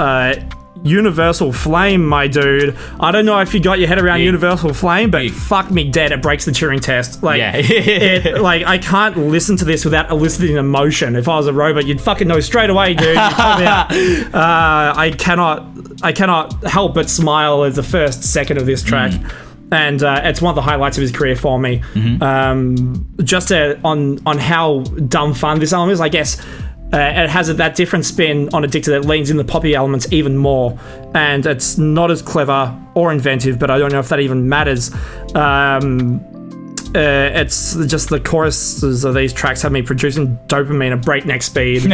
Universal Flame, my dude. I don't know if you got your head around Universal Flame, but fuck me dead, it breaks the Turing test. Like, I can't listen to this without eliciting emotion. If I was a robot, you'd fucking know straight away, dude. I cannot help but smile at the first second of this track. And it's one of the highlights of his career for me. Just on how dumb fun this album is, I guess. It has that different spin on Addicted that leans in the poppy elements even more, and it's not as clever or inventive, but I don't know if that even matters. it's just the choruses of these tracks have me producing dopamine at breakneck speed.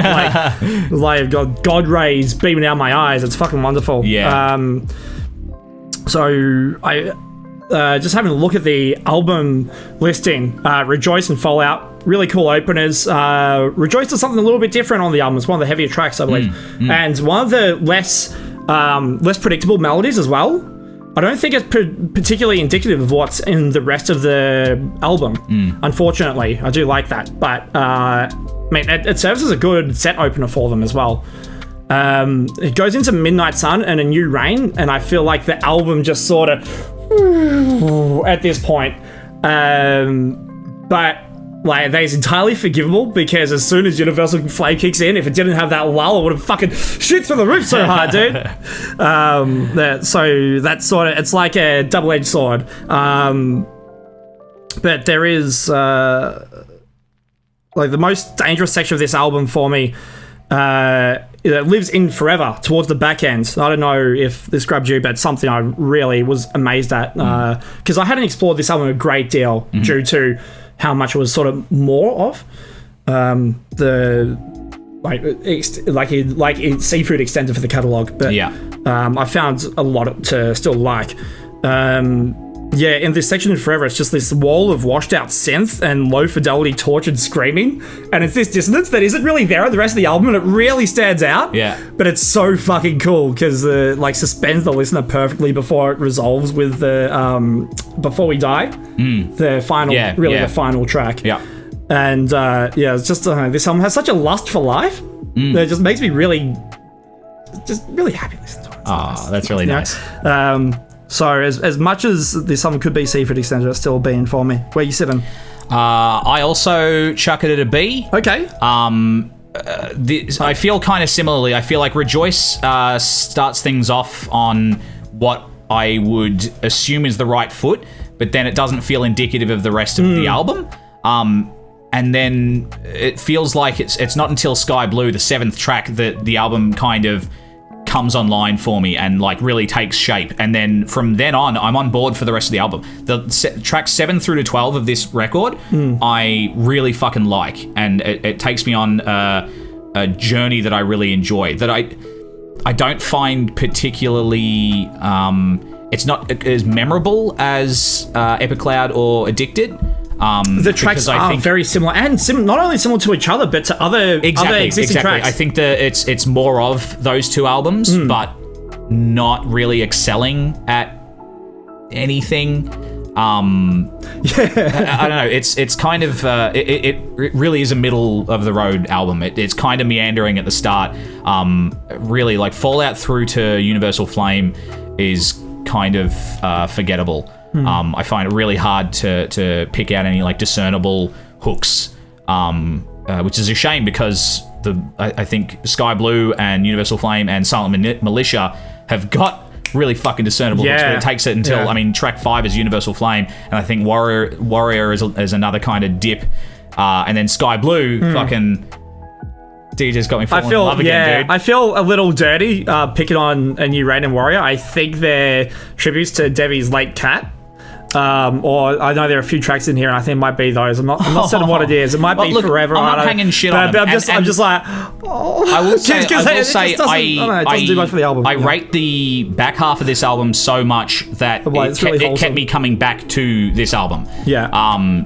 like God rays beaming out my eyes. It's fucking wonderful. Yeah. So I just having a look at the album listing, Rejoice and Fallout, really cool openers. Rejoice does something a little bit different on the album. It's one of the heavier tracks, I believe, and one of the less predictable melodies as well. I don't think it's particularly indicative of what's in the rest of the album. Unfortunately, I do like that, but I mean, it serves as a good set opener for them as well. It goes into Midnight Sun and A New Rain, and I feel like the album just sort of at this point. But like, that is entirely forgivable because as soon as Universal Flame kicks in, if it didn't have that lull, it would have fucking shoot through the roof so hard, dude. So that's sort of, it's like a double-edged sword. But there is like the most dangerous section of this album for me. It lives in forever towards the back end. I don't know if this grabbed you, but something I really was amazed at because I hadn't explored this album a great deal due to how much it was sort of more of the seafood extended for the catalog. But I found a lot to still like. In this section in Forever, it's just this wall of washed out synth and low fidelity tortured screaming, and it's this dissonance that isn't really there on the rest of the album, and it really stands out. But it's so fucking cool because suspends the listener perfectly before it resolves with the Before We Die, the final, the final track. And it's just this album has such a lust for life that it just makes me really happy listening to it. That's really nice. So as much as this album could be Seaford Extended, it's still a B for me. Where you sitting? I also chuck it at a B. Okay. I feel kind of similarly. I feel like Rejoice starts things off on what I would assume is the right foot, but then it doesn't feel indicative of the rest of the album. And then it feels like it's not until Sky Blue, the 7th track, that the album kind of comes online for me and like really takes shape, and then from then on I'm on board for the rest of the album. The tracks 7 through to 12 of this record I really fucking like, and it takes me on a journey that I really enjoy, that I don't find particularly it's not as memorable as Epicloud or Addicted. The tracks are very similar, and not only similar to each other, but to other existing tracks. I think that it's more of those two albums, but not really excelling at anything. I don't know. It's kind of it really is a middle of the road album. It's kind of meandering at the start. Really, like Fallout through to Universal Flame is kind of forgettable. I find it really hard to pick out any like discernible hooks, which is a shame because I think Sky Blue and Universal Flame and Silent Militia have got really fucking discernible hooks, but it takes it until I mean track 5 is Universal Flame, and I think Warrior is another kind of dip, and then Sky Blue fucking DJ's got me falling in love again, dude. I feel a little dirty picking on A New Rain and Warrior. I think they're tributes to Devy's late cat. Or I know there are a few tracks in here, and I think it might be those. I'm not certain what it is. It might be Forever. I'm not hanging shit on them. I'm just like, I will say, it doesn't do much for the album. I rate the back half of this album so much that it kept me coming back to this album.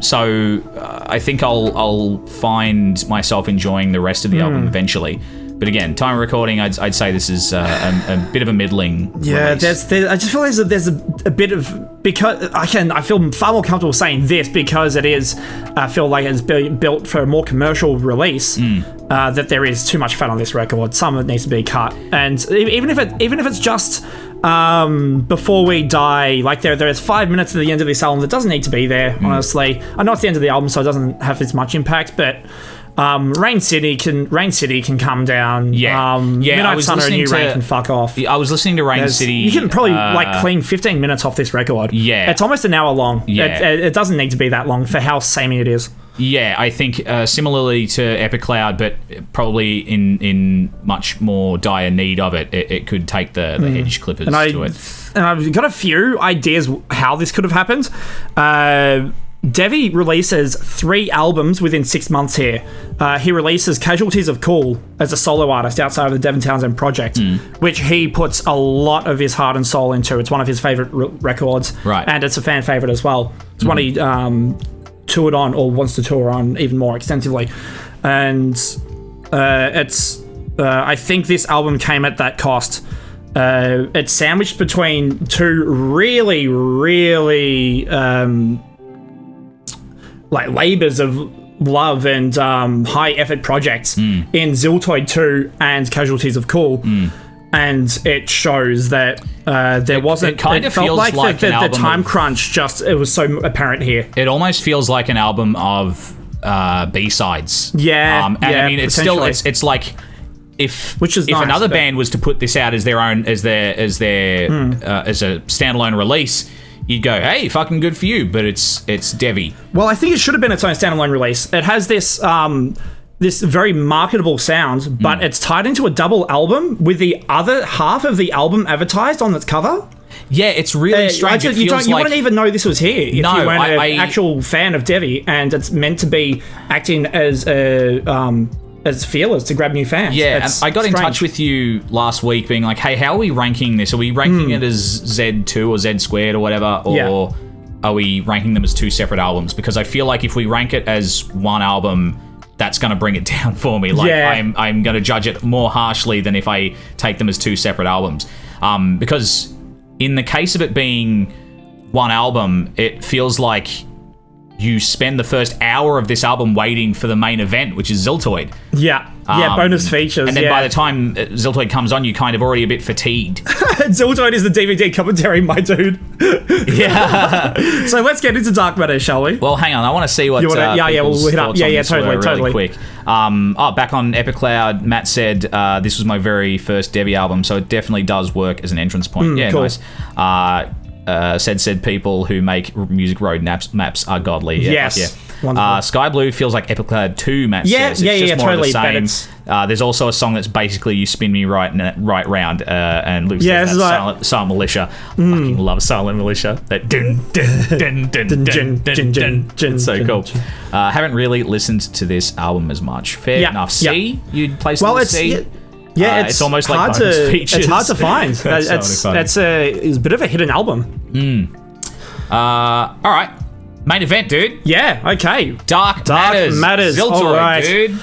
So I think I'll find myself enjoying the rest of the album eventually. But again, time of recording, I'd say this is a bit of a middling release. I just feel there's a bit of, because I feel far more comfortable saying this because it is, I feel like it's built for a more commercial release. That there is too much fat on this record. Some of it needs to be cut, and even if it's just Before We Die, like there's 5 minutes at the end of this album that doesn't need to be there. Honestly, I know it's the end of the album, so it doesn't have as much impact, but. Rain City can come down. Midnight Sun or A New Rain can fuck off. I was listening to Rain City. You can probably clean 15 minutes off this record. It's almost an hour long. It doesn't need to be that long for how samey it is. I think similarly to Epicloud, but probably in much more dire need of it. It could take the hedge clippers to it. And I've got a few ideas how this could have happened. Devy releases 3 albums within 6 months here. He releases Casualties of Cool as a solo artist outside of the Devin Townsend Project, which he puts a lot of his heart and soul into. It's one of his favourite records, Right. And it's a fan favourite as well. It's one he toured on or wants to tour on even more extensively. And I think this album came at that cost. It's sandwiched between 2 really, really like labors of love and high effort projects in Ziltoid 2 and Casualties of Cool. And it shows that there wasn't. It kind of felt feels like an the album time of- crunch. It was so apparent here. It almost feels like an album of B-sides. Yeah, and yeah, I mean, it's still potentially. it's like if Which is if nice, another but- band was to put this out as their own as a standalone release, you'd go, hey, fucking good for you. But it's Devy. Well, I think it should have been its own standalone release. It has this this very marketable sound, but it's tied into a double album with the other half of the album advertised on its cover. Yeah, it's really strange. It You feels you like wouldn't even know this was here if No, you weren't I- an actual fan of Devy, and it's meant to be acting as feelers to grab new fans. Yeah, and It's I got in strange. touch with you last week being like, hey, how are we ranking this? Are we ranking it as Z2 or Z squared or whatever? Or Yeah. are we ranking them as 2 separate albums? Because I feel like if we rank it as one album, that's going to bring it down for me. Like, Yeah. I'm going to judge it more harshly than if I take them as 2 separate albums. Because in the case of it being one album, it feels like you spend the first hour of this album waiting for the main event, which is Ziltoid. Yeah, bonus features. And then by the time Ziltoid comes on, you're kind of already a bit fatigued. Ziltoid is the DVD commentary, my dude. Yeah. So let's get into Dark Matter, shall we? Well, hang on. I want to see what You wanna- yeah, we'll people's hit up. thoughts Yeah, on yeah, this were totally. really quick. Back on Epicloud, Matt said this was my very first Devy album, so it definitely does work as an entrance point. Yeah, cool. nice. Said people who make music road maps are godly. Yeah, Yes. yeah. Wonderful. Sky Blue feels like Epicloud 2, Matt Yeah, says. It's just more totally, of the but same. it's- There's also a song that's basically you spin me right round, and Luke Yeah, says this that's is Silent Militia. Fucking love Silent Militia. That dun dun dun dun dun dun dun. It's so cool. Haven't really listened to this album as much. Fair enough. C, you'd place it Well, in it's C. yeah, It's almost like hard bonus to features. it's hard to find. That's so funny. it's a bit of a hidden album. All right, main event, dude. Yeah. Okay. Dark Matters. Ziltoid, All right. dude.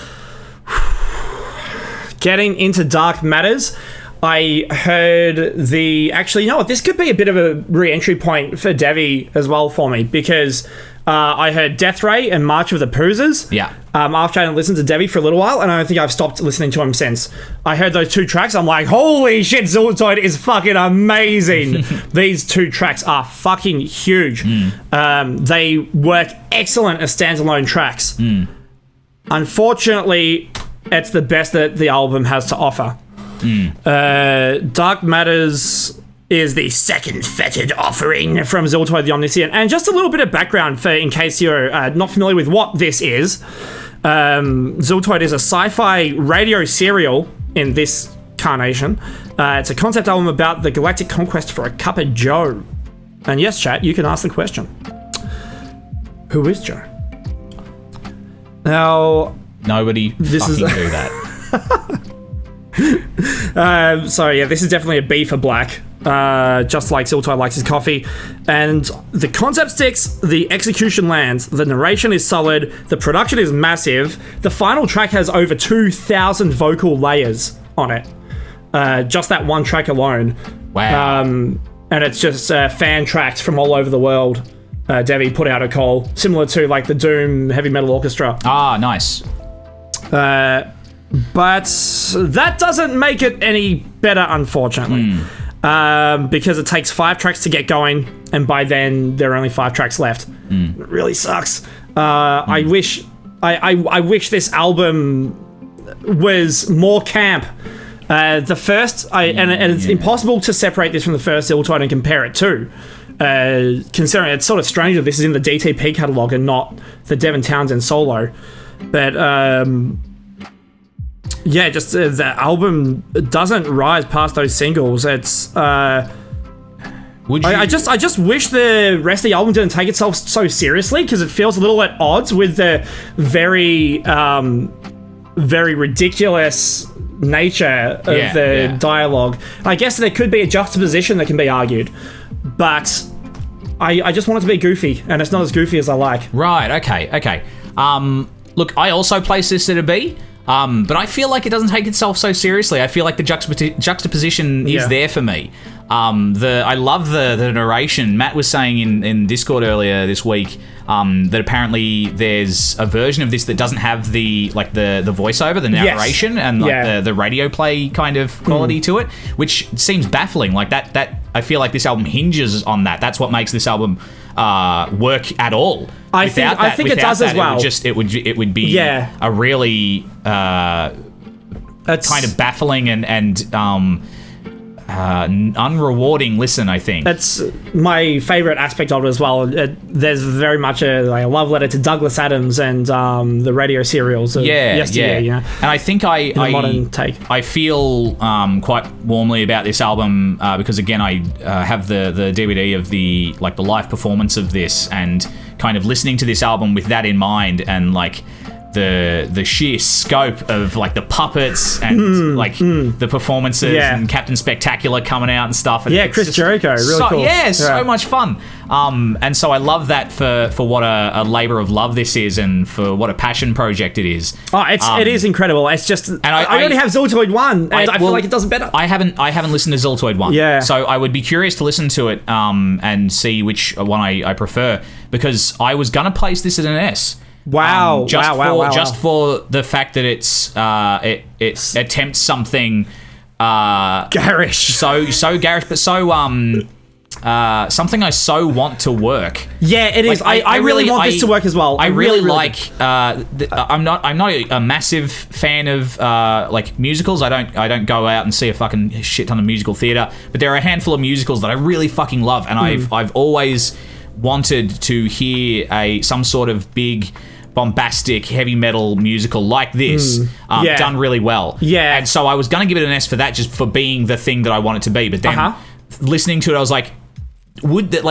Getting into Dark Matters, I heard actually, you know what? This could be a bit of a re-entry point for Devy as well for me, because I heard Death Ray and March of the Poozers. Yeah. After I listened to Devy for a little while, and I don't think I've stopped listening to him since. I heard those 2 tracks. I'm like, holy shit, Ziltoid is fucking amazing. These 2 tracks are fucking huge. They work excellent as standalone tracks. Unfortunately, it's the best that the album has to offer. Dark Matters is the second fetid offering from Ziltoid the Omniscient. And just a little bit of background in case you're not familiar with what this is. Ziltoid is a sci-fi radio serial in this carnation. It's a concept album about the galactic conquest for a cup of Joe. And yes, chat, you can ask the question. Who is Joe? Now, Nobody This fucking is- do that. so yeah, this is definitely a B for Black. Just like Ziltoid likes his coffee. And the concept sticks, the execution lands, the narration is solid, the production is massive. The final track has over 2,000 vocal layers on it. Just that one track alone. Wow. And it's just fan tracks from all over the world. Devy put out a call, similar to like the Doom Heavy Metal Orchestra. Nice. But that doesn't make it any better, unfortunately. Because it takes 5 tracks to get going, and by then there are only 5 tracks left. It really sucks. I wish this album was more camp. The first, and it's impossible to separate this from the first Ziltoid and compare it to. Considering it's sort of strange that this is in the DTP catalogue and not the Devin Townsend solo. But yeah, just the album doesn't rise past those singles. It's Would you? I just wish the rest of the album didn't take itself so seriously, because it feels a little at odds with the very ridiculous nature of the dialogue. I guess there could be a juxtaposition that can be argued, but I just want it to be goofy, and it's not as goofy as I like. Right, okay. Look, I also place this at a B, but I feel like it doesn't take itself so seriously. I feel like the juxtaposition is there for me. I love the narration. Matt was saying in Discord earlier this week that apparently there's a version of this that doesn't have the voiceover, the narration, and the radio play kind of quality to it, which seems baffling. Like that I feel like this album hinges on that. That's what makes this album work at all. I think it does as well. It would be a really kind of baffling and unrewarding listen, I think. That's my favorite aspect of it as well. There's very much a love letter to Douglas Adams and the radio serials of yesteryear. You know? And I think I modern take. I feel quite warmly about this album because again I have the DVD of the live performance of this, and kind of listening to this album with that in mind, and like the sheer scope of like the puppets and the performances and Captain Spectacular coming out and stuff. And Chris Jericho, really cool. Yeah, so much fun. And so I love that for what a labour of love this is, and for what a passion project it is. Oh, it is incredible. It's just, and I only have Ziltoid 1, and I feel like it does it better. I haven't listened to Ziltoid 1. Yeah. So I would be curious to listen to it and see which one I prefer, because I was gonna place this at an S. Wow! Just for the fact that it attempts something garish, so garish, but so something I so want to work. Yeah, it is. I really want this to work as well. I really like. I'm not a massive fan of like musicals. I don't go out and see a fucking shit ton of musical theatre, but there are a handful of musicals that I really fucking love, and I've always wanted to hear some sort of big bombastic heavy metal musical like this done really well. Yeah. And so I was going to give it an S for that, just for being the thing that I want it to be. But then listening to it, I was like,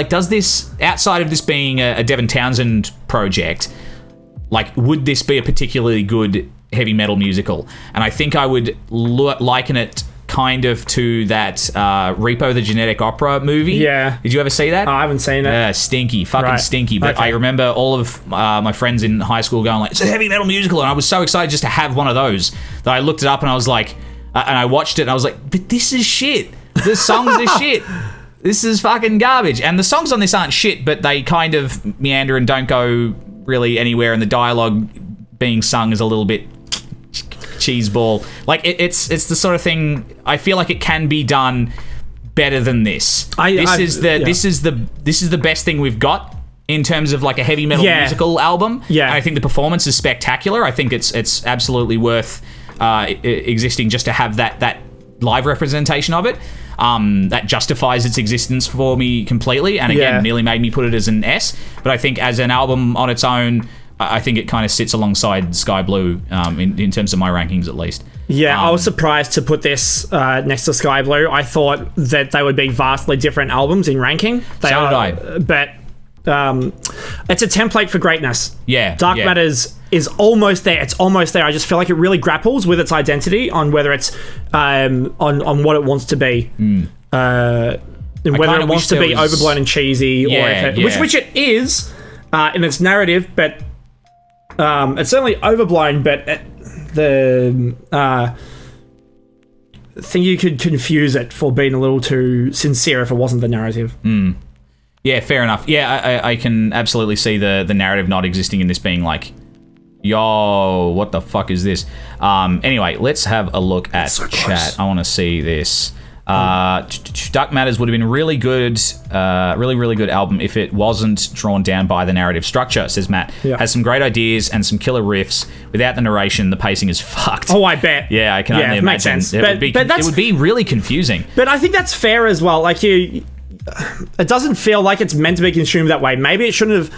does this, outside of this being a Devin Townsend project, like, would this be a particularly good heavy metal musical? And I think I would liken it kind of to that Repo the Genetic Opera movie. Yeah. Did you ever see that? I haven't seen it. Yeah, stinky. Fucking stinky. But I remember all of my friends in high school going like, it's a heavy metal musical. And I was so excited just to have one of those that I looked it up and I was like, and I watched it and I was like, but this is shit. The songs are shit. This is fucking garbage. And the songs on this aren't shit, but they kind of meander and don't go really anywhere. And the dialogue being sung is a little bit cheeseball. Like it's the sort of thing I feel like it can be done better than this. This is the best thing we've got in terms of like a heavy metal musical album. Yeah, and I think the performance is spectacular. I think it's absolutely worth existing just to have that live representation of it. That justifies its existence for me completely. And again, nearly made me put it as an S. But I think as an album on its own, I think it kind of sits alongside Sky Blue in terms of my rankings, at least. Yeah, I was surprised to put this next to Sky Blue. I thought that they would be vastly different albums in ranking. So did I. But it's a template for greatness. Yeah. Dark Matters is almost there. It's almost there. I just feel like it really grapples with its identity on whether it's on what it wants to be. And whether it wants to be overblown and cheesy, or if it, which it is in its narrative, but it's certainly overblown, but the think you could confuse it for being a little too sincere if it wasn't the narrative. Yeah, fair enough. Yeah, I can absolutely see the narrative not existing in this being like, yo, what the fuck is this? Anyway, let's have a look at chat. I want to see this. Dark Matters would have been really good, really good album if it wasn't drawn down by the narrative structure, says Matt. Has some great ideas and some killer riffs. Without the narration, the pacing is fucked. Oh, I bet. Yeah, I can only imagine. Makes sense. It would be really confusing. But I think that's fair as well. Like it doesn't feel like it's meant to be consumed that way. Maybe it shouldn't have.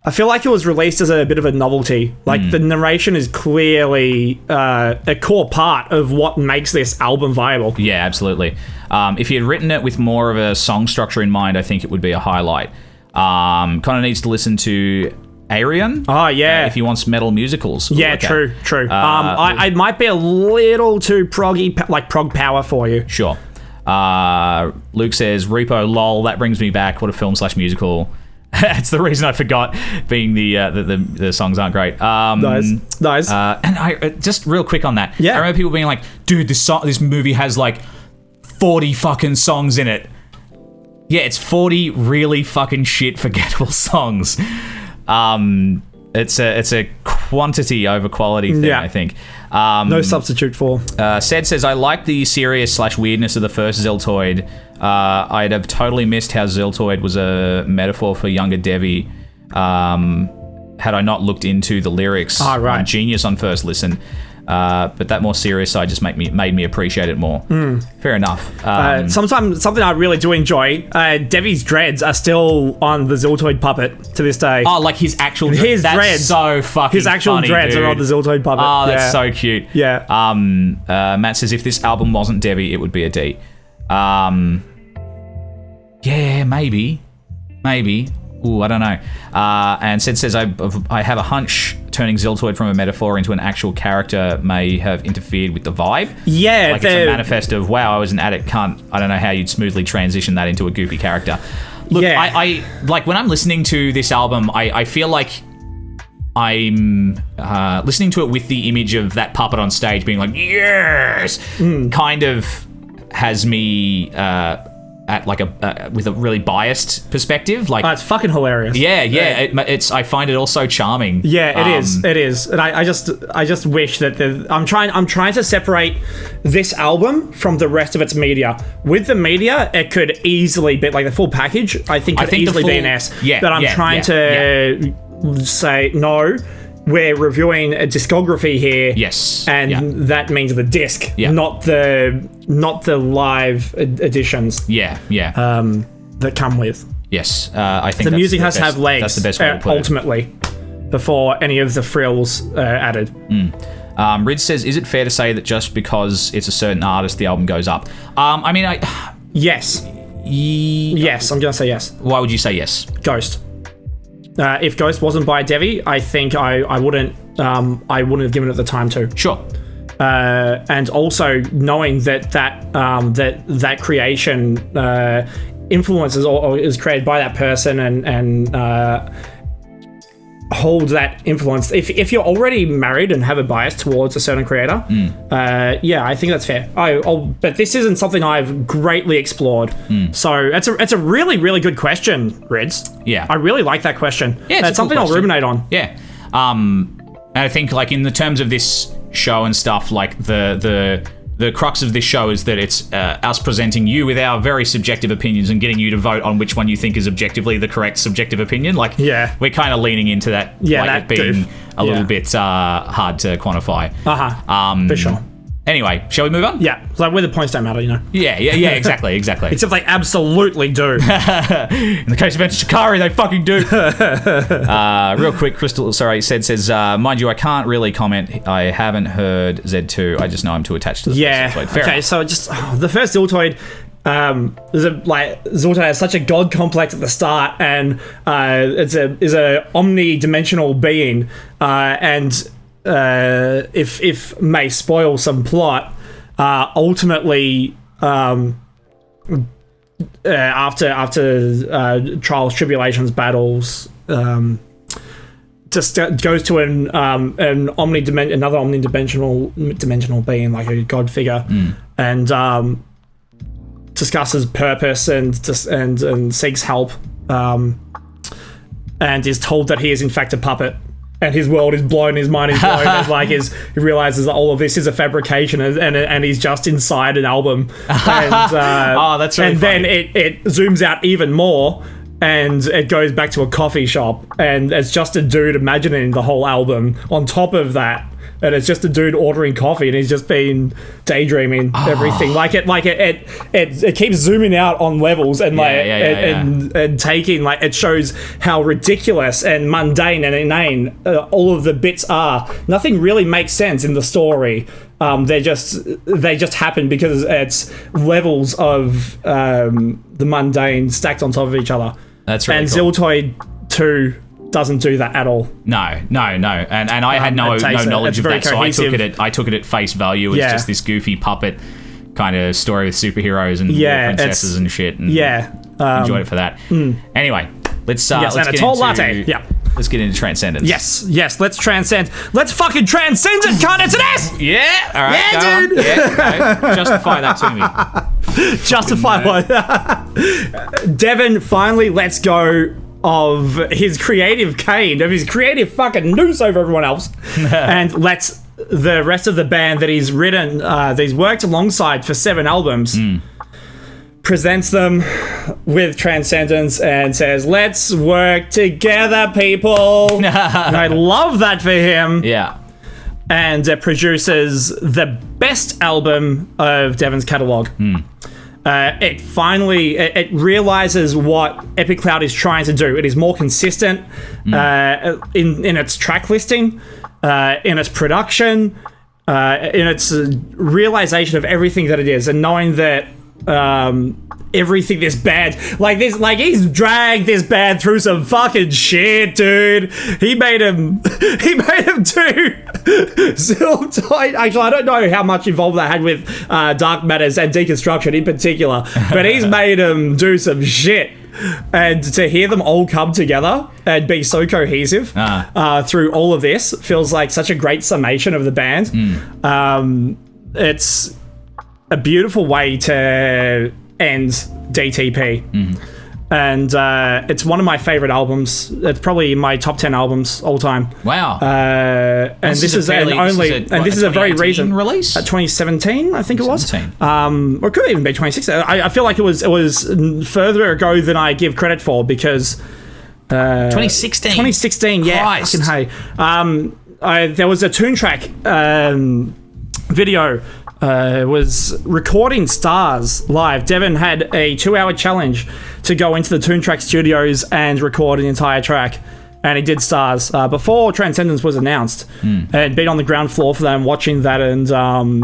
I feel like it was released as a bit of a novelty. Like, the narration is clearly a core part of what makes this album viable. Yeah, absolutely. If he had written it with more of a song structure in mind, I think it would be a highlight. Kind of needs to listen to Arian. Oh, yeah. If he wants metal musicals. Yeah, true. I might be a little too proggy, like prog power for you. Sure. Luke says, Repo, lol, that brings me back. What a film/musical. It's the reason I forgot, being the songs aren't great. Nice. And I just real quick on that. Yeah. I remember people being like, dude, this movie has like 40 fucking songs in it. Yeah, it's 40 really fucking shit forgettable songs. It's a quantity over quality thing, I think. No substitute for. Sed says, I like the serious/weirdness of the first Ziltoid. I'd have totally missed how Ziltoid was a metaphor for younger Devy had I not looked into the lyrics. Right. Genius on first listen. But that more serious side just made me appreciate it more. Fair enough. Sometimes something I really do enjoy. Devy's dreads are still on the Ziltoid puppet to this day. Oh, like his actual his that's dreads. So fucking his actual funny, dreads dude. are on the Ziltoid puppet. Oh, that's so cute. Yeah. Matt says, if this album wasn't Devy, it would be a D. Yeah, maybe. Ooh, I don't know. And Sid says, I have a hunch turning Ziltoid from a metaphor into an actual character may have interfered with the vibe. Yeah. Like it's a manifest of, wow, I was an addict cunt. I don't know how you'd smoothly transition that into a goofy character. Look, yeah. I like when I'm listening to this album, I feel like I'm listening to it with the image of that puppet on stage being like, yes! Kind of has me... at like with a really biased perspective, like it's fucking hilarious. Yeah. It's I find it also charming. Yeah, it is, and I just wish that I'm trying to separate this album from the rest of its media. With the media, it could easily be like the full package. I think could easily be an S. Yeah, but I'm trying to say no. We're reviewing a discography here. Yes. And that means the disc, not the live editions. Yeah. That come with. Yes. I think the music has to have legs. That's the best way to put ultimately, before any of the frills are added. Rid says, is it fair to say that just because it's a certain artist, the album goes up? Yes. Yes, I'm gonna say yes. Why would you say yes? Ghost. If Ghost wasn't by Devy, I think I wouldn't have given it the time to. Sure. And also knowing that creation influences or is created by that person and hold that influence. If you're already married and have a bias towards a certain creator, I think that's fair. But this isn't something I've greatly explored. So it's a really, really good question, Rids. Yeah. I really like that question. Yeah, it's something I'll ruminate on. Yeah. And I think like in the terms of this show and stuff, like the crux of this show is that it's us presenting you with our very subjective opinions and getting you to vote on which one you think is objectively the correct subjective opinion. Like, we're kind of leaning into that, it being a little bit hard to quantify. For sure. Anyway, shall we move on? Yeah, it's like where the points don't matter, you know. Yeah, exactly. Except they absolutely do. In the case of Enter Shikari, they fucking do. Real quick, Crystal, says, mind you, I can't really comment. I haven't heard Z2. I just know I'm too attached to the first Ziltoid. Fair enough. So just the first Ziltoid, Ziltoid has such a god complex at the start, and is a omni-dimensional being, and if may spoil some plot, ultimately after trials, tribulations, battles, just goes to another omnidimensional being, like a god figure, and discusses purpose and seeks help, and is told that he is in fact a puppet. And his world is blown, his mind is blown, and he realizes that all of this is a fabrication, and he's just inside an album. And, that's really and funny. then it zooms out even more, and it goes back to a coffee shop, and it's just a dude imagining the whole album. On top of that, and it's just a dude ordering coffee, and he's just been daydreaming everything. Like it keeps zooming out on levels and and taking, like, it shows how ridiculous and mundane and inane all of the bits are. Nothing really makes sense in the story. They just happen because it's levels of the mundane stacked on top of each other. That's really and cool. Ziltoid 2 doesn't do that at all. No. And I had no knowledge of that, cohesive. So I took it at face value. It's just this goofy puppet kind of story with superheroes and princesses and shit. And enjoyed it for that. Anyway, let's get into... Let's get into Transcendence. Yes, let's transcend. Let's fucking transcend it, cunt. It's an S! Yeah, all right. Yeah, dude. Okay. Justify that to me. Justify what? Devin finally lets go of his creative cane, of his creative fucking noose over everyone else, and lets the rest of the band that he's written, that he's worked alongside for 7 albums, presents them with Transcendence and says, let's work together, people. And I love that for him. Yeah. And it produces the best album of Devin's catalogue. It realizes what Epicloud is trying to do. It is more consistent in its track listing, in its production, in its realization of everything that it is, and knowing that everything this band, he's dragged this band through some fucking shit, dude. He made him do Ziltoid. Actually, I don't know how much involved that had with Dark Matters and Deconstruction in particular, but he's made him do some shit. And to hear them all come together and be so cohesive through all of this feels like such a great summation of the band. It's a beautiful way to end DTP. And it's one of my favorite albums. It's probably my top 10 albums all time. Wow. And this is a very recent release. 2017, I think it was. 2017. Or it could even be 2016. I feel like it was further ago than I give credit for, because 2016. 2016, yeah. Christ. Fucking hey. There was a Toon Track video. Was recording Stars live. Devin had a 2-hour challenge to go into the Toon Track studios and record an entire track, and he did Stars before Transcendence was announced. And been on the ground floor for them, watching that, and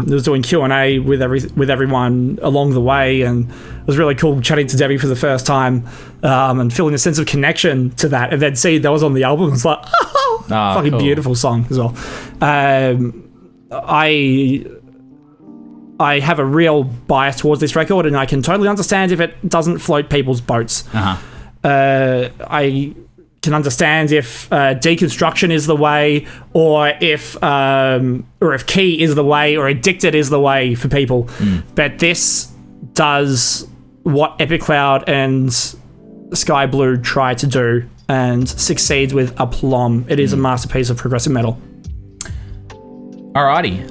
was doing Q&A with everyone along the way, and it was really cool chatting to Devy for the first time, and feeling a sense of connection to that, and then see that was on the album. It's like, fucking cool. Beautiful song as well. I have a real bias towards this record, and I can totally understand if it doesn't float people's boats. I can understand if Deconstruction is the way, or if Key is the way, or Addicted is the way for people. But this does what Epicloud and Sky Blue try to do, and succeeds with aplomb. It is a masterpiece of progressive metal. Alrighty.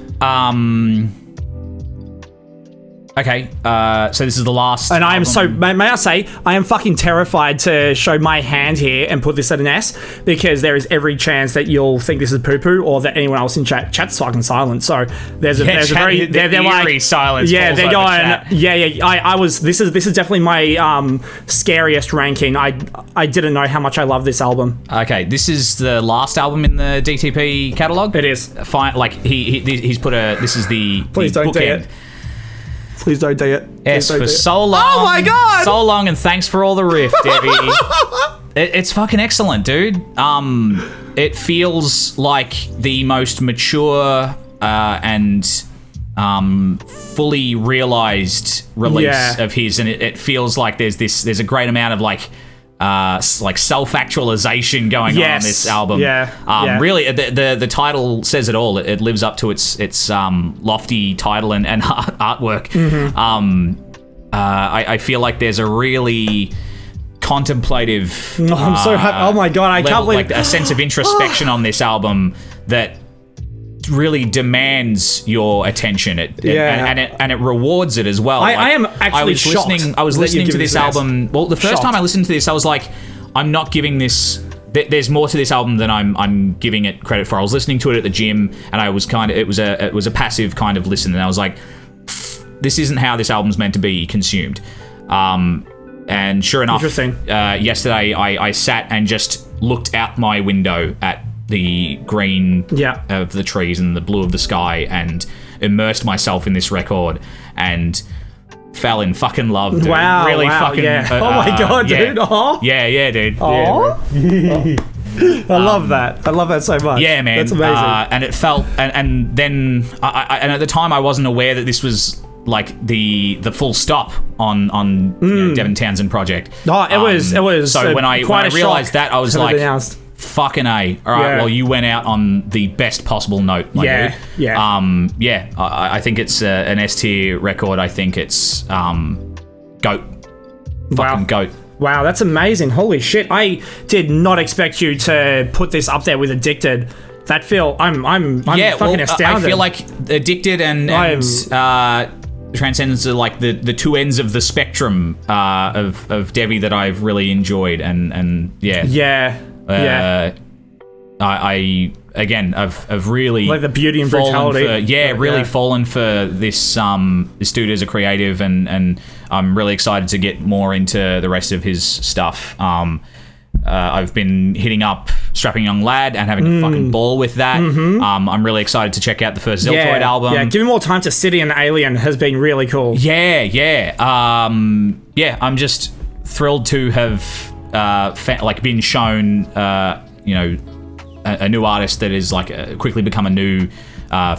Okay, so this is the last. And I am so, may I say, I am fucking terrified to show my hand here and put this at an S, because there is every chance that you'll think this is poo-poo, or that anyone else in chat's fucking silent. So there's a very they're like silence. Yeah, they're going. Yeah. I was. This is definitely my scariest ranking. I didn't know how much I love this album. Okay, this is the last album in the DTP catalog. It is. Fine. Like he's put a. This is the. Please don't do it. Please don't do it. S for so long. Oh my god! So long, and thanks for all the riff, Debbie. It's fucking excellent, dude. It feels like the most mature and fully realized release of his, and it feels like there's a great amount of like self-actualization going on this album. Really, the title says it all. It lives up to its lofty title and artwork. I feel like there's a really contemplative. I'm so happy. Oh my god, I can't believe, like a sense of introspection on this album that really demands your attention. And it rewards it as well. I am actually shocked. I was listening to this album. Well, the first time I listened to this, I was like, I'm not giving this there's more to this album than I'm giving it credit for. I was listening to it at the gym, and I was it was a passive kind of listen, and I was like, this isn't how this album's meant to be consumed. And sure enough, yesterday I sat and just looked out my window at the green of the trees and the blue of the sky and immersed myself in this record and fell in fucking love, dude. Wow, really fucking. Yeah. Oh my god, dude. Aww. Yeah, dude. Aww. I love that. I love that so much. Yeah, man. That's amazing. And it felt, and then, and at the time, I wasn't aware that this was like the full stop on you know, Devin Townsend Project. Oh, it was. So when I realized that, I was like, announced. Fucking A. All right, well, you went out on the best possible note, my dude. Yeah. I think it's an S-tier record. I think it's GOAT. Fucking GOAT. Wow, that's amazing. Holy shit. I did not expect you to put this up there with Addicted. I'm fucking astounded. I feel like Addicted and Transcendence are like the two ends of the spectrum of Devy that I've really enjoyed, and I've really like the beauty and brutality. Fallen for this dude as a creative, and I'm really excited to get more into the rest of his stuff. I've been hitting up Strapping Young Lad and having a fucking ball with that. I'm really excited to check out the first Zeltoid album. Yeah, Giving More Time to City and Alien has been really cool. I'm just thrilled to have been shown a new artist that is like quickly become a new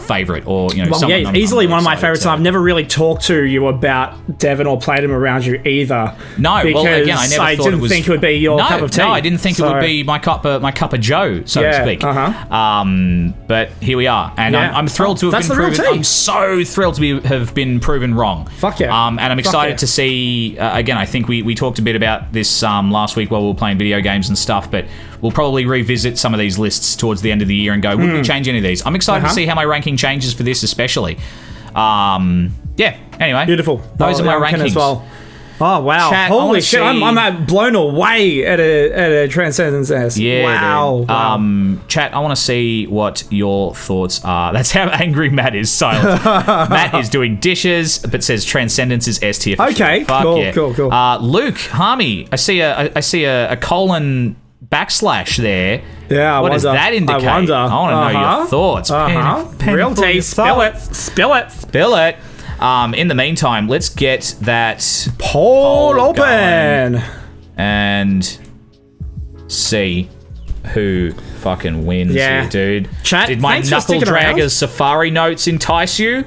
favorite, or someone easily I'm one of my excited favorites. I've never really talked to you about Devin or played him around you either. No, because well, again, I never I thought didn't it was, think it would be your cup of tea. No, I didn't think it would be my cup of Joe, so to speak. But here we are, and I'm thrilled to have been proven. I'm so thrilled to have been proven wrong. Fuck yeah! And I'm excited to see. Again, I think we talked a bit about this last week while we were playing video games and stuff, but we'll probably revisit some of these lists towards the end of the year and go, would we change any of these? I'm excited to see how my ranking changes for this, especially. Anyway. Beautiful. Those are my rankings. As well. Oh, wow. Chat, holy shit. I'm blown away at a Transcendence S. Yeah. Wow. Chat, I want to see what your thoughts are. That's how angry Matt is. Silent. Matt is doing dishes, but says Transcendence is S tier. Okay. Cool. Luke, Harmy, I see a colon / there. Yeah, what does that indicate? I want to know your thoughts. Real tea. Spill it. In the meantime, let's get that poll open and see who fucking wins here, dude. Chat, did my Knuckle Dragger's Safari notes entice you?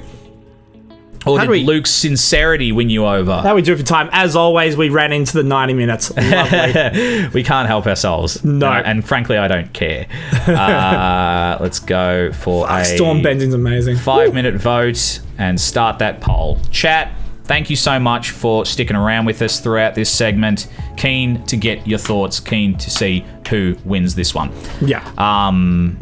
Or did Luke's sincerity win you over? How we do for time? As always, we ran into the 90 minutes. Lovely. We can't help ourselves. No. And frankly, I don't care. Let's go for a Storm Bending's amazing. 5-minute vote and start that poll. Chat, thank you so much for sticking around with us throughout this segment. Keen to get your thoughts. Keen to see who wins this one. Yeah. And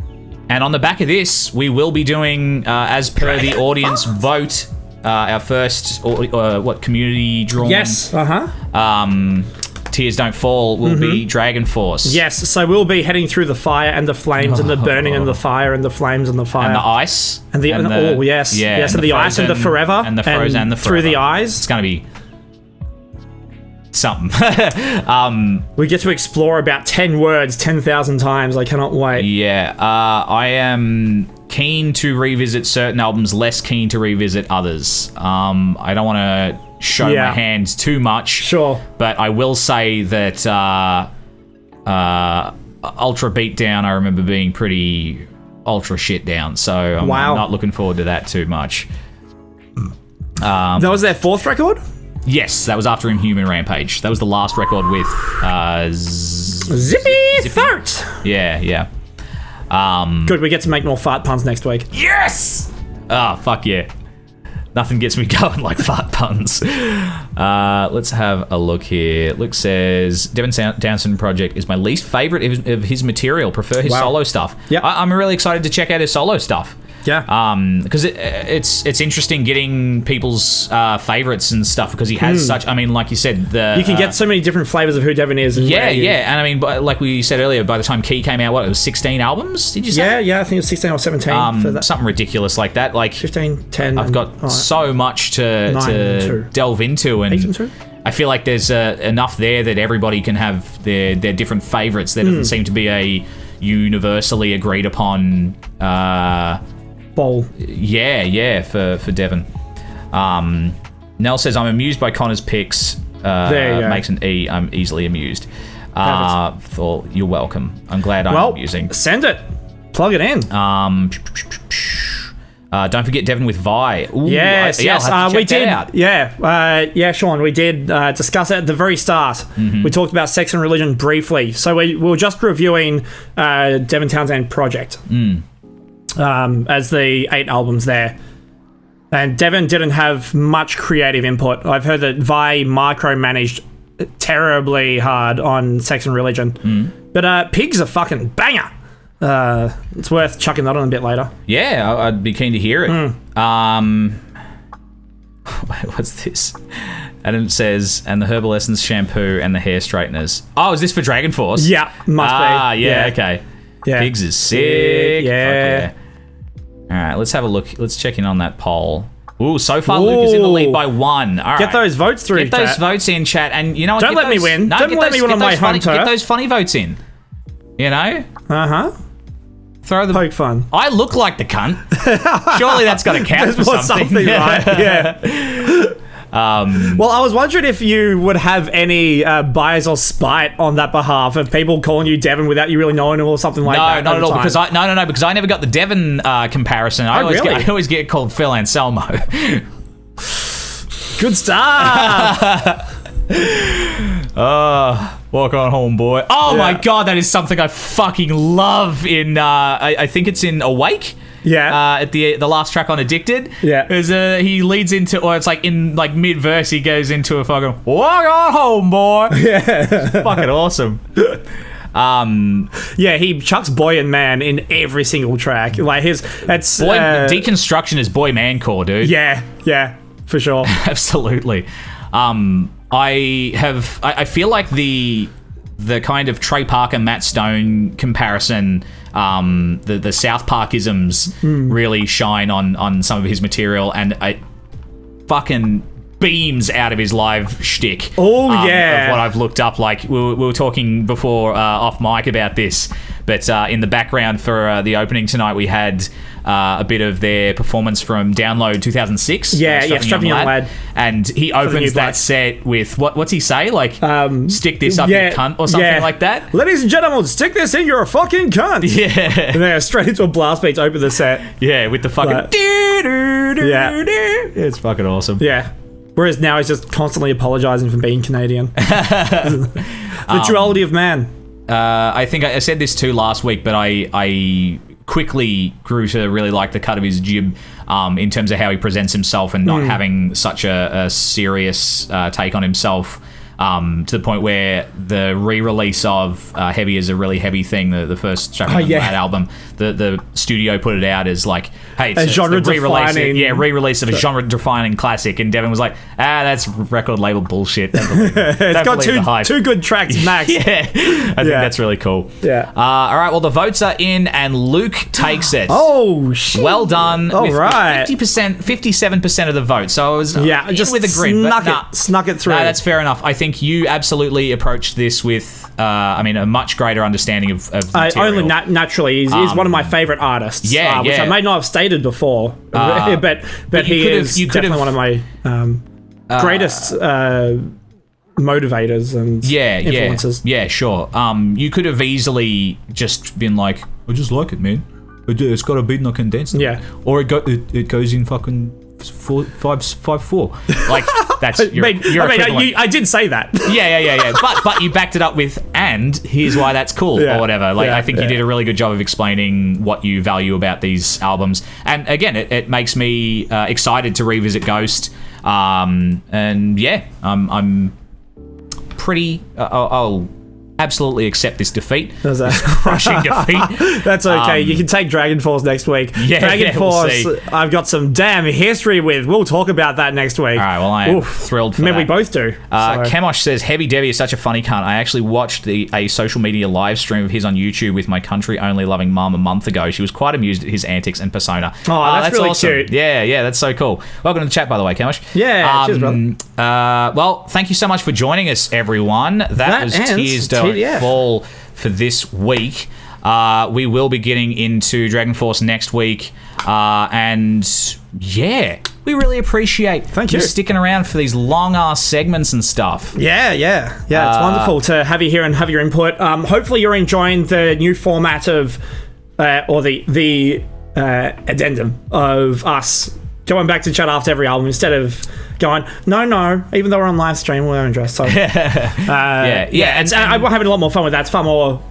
on the back of this, we will be doing, as per the audience vote, our first community drawn. Yes. Tears Don't Fall will be Dragon Force. Yes. So we'll be heading through the fire and the flames and the burning and the fire and the flames and the fire and the ice and the and the ice and the forever and the frozen and the forever. Through the eyes. It's gonna be something. We get to explore about 10 words 10,000 times. I cannot wait. Yeah. I am keen to revisit certain albums, less keen to revisit others. I don't want to show my hands too much. Sure. But I will say that Ultra Beatdown, I remember being pretty ultra shit down, so I'm not looking forward to that too much. That was their fourth record? Yes, that was after Inhuman Rampage. That was the last record with Zippy Fart. Yeah. Good, we get to make more fart puns next week. Yes! Oh, fuck yeah. Nothing gets me going like fart puns. Let's have a look here. Luke says, Devin Townsend Project is my least favourite of his material. Prefer his solo stuff. Yep. I'm really excited to check out his solo stuff. Yeah. Because it's interesting getting people's favorites and stuff, because he has such. I mean, like you said, you can get so many different flavors of who Devin is. And and I mean, like we said earlier, by the time Key came out, it was 16 albums? Did you say? Yeah. I think it was 16 or 17 for that. Something ridiculous like that. Like 15, 10. I've got so much to delve into, and 8 and 2. I feel like there's enough there that everybody can have their different favorites. There doesn't seem to be a universally agreed upon bowl. For Devin. Nell says, I'm amused by Connor's picks. There you go. Makes an E. I'm easily amused. Thor, you're welcome. I'm glad I'm amusing. Send it. Plug it in. Don't forget Devin with Vi. Ooh, yes. We did. Sean, we did discuss it at the very start. We talked about sex and religion briefly. So we were just reviewing Devin Townsend Project as the 8 albums there. And Devin didn't have much creative input. I've heard that Vi micromanaged terribly hard on sex and religion. But Pig's a fucking banger. It's worth chucking that on a bit later. Yeah, I'd be keen to hear it. What's this? Adam says, and the Herbal Essence shampoo and the hair straighteners. Oh, is this for Dragon Force? Yeah, must be. Okay. Yeah. Pigs is sick. Yeah. Fuck yeah. All right, let's have a look. Let's check in on that poll. Ooh, so far Luke is in the lead by 1. All right. Get those votes through, Get those votes in, chat. And you know what? Don't let me win. No, Don't let me win on my home turf. Get those funny votes in. You know? Uh-huh. Throw the poke fun. I look like the cunt. Surely that's got to count for something. Right? Yeah. Well, I was wondering if you would have any bias or spite on that behalf of people calling you Devin without you really knowing him or something like that. No, not at all. Because because I never got the Devin comparison. I always get called Phil Anselmo. Good stuff. Walk on home, boy. Oh my god, that is something I fucking love in I think it's in Awake. Yeah. At the last track on Addicted. Yeah. Because he leads into, or it's like in like mid verse, he goes into a fucking walk on home, boy. Yeah. It's fucking awesome. Yeah, he chucks boy and man in every single track. Like Deconstruction is boy man core, dude. Yeah, for sure. Absolutely. I feel like the kind of Trey Parker, Matt Stone comparison, the South Parkisms really shine on some of his material, and it fucking beams out of his live shtick. Of what I've looked up. Like we were talking before off mic about this, but in the background for the opening tonight, we had a bit of their performance from Download 2006. Strapping Young Lad. And he opens that set with, what's he say? Like, stick this up your cunt or something like that? Ladies and gentlemen, stick this in your fucking cunt. Yeah. And then straight into a blast beat to open the set. Yeah, with the fucking... It's fucking awesome. Yeah. Whereas now he's just constantly apologising for being Canadian. The duality of man. I think I said this too last week, but I quickly grew to really like the cut of his jib in terms of how he presents himself and not having such a serious take on himself, to the point where the re-release of Heavy is a really heavy thing, the first track on that album, the studio put it out as like, hey, it's genre-defining... re-release of a genre-defining classic, and Devin was like, that's record label bullshit. It's got two good tracks max. I think that's really cool. All right, well, the votes are in, and Luke takes it. Oh, shit. Well done. All right. 57% of the vote, so I was just with a grin. Snuck it through. No, that's fair enough. I think you absolutely approached this with, a much greater understanding of the material. Only naturally. He's one of my favourite artists. Which I may not have stated before, but he is definitely one of my greatest motivators and influences. Yeah, sure. You could have easily just been like, I just like it, man. It's got a beat and I can dance. Yeah. Or it goes in fucking 5/4. Like that's I did say that. Yeah. But you backed it up with, and here's why that's cool or whatever. Like I think you did a really good job of explaining what you value about these albums. And again, it makes me excited to revisit Ghost. I'm pretty. I'll absolutely accept this defeat. There's a- Crushing defeat. That's okay. You can take Dragon Force next week. Yeah, Dragon we'll Force, see. I've got some damn history with. We'll talk about that next week. All right, well, I am thrilled for I mean, that. we both do. Chemosh says, Heavy Devy is such a funny cunt. I actually watched a social media live stream of his on YouTube with my country-only loving mum a month ago. She was quite amused at his antics and persona. Oh, that's really awesome. cute. Yeah, that's so cool. Welcome to the chat, by the way, Chemosh. Yeah, cheers, brother. Well, thank you so much for joining us, everyone. That was ends Tears Don't TDF. Fall for this week. We will be getting into Dragon Force next week. And yeah, we really appreciate you sticking around for these long-ass segments and stuff. Yeah. It's wonderful to have you here and have your input. Hopefully you're enjoying the new format of, or the addendum of us going back to chat after every album instead of going, no, even though we're on live stream, we're dressed. So, and I'm having a lot more fun with that. It's far more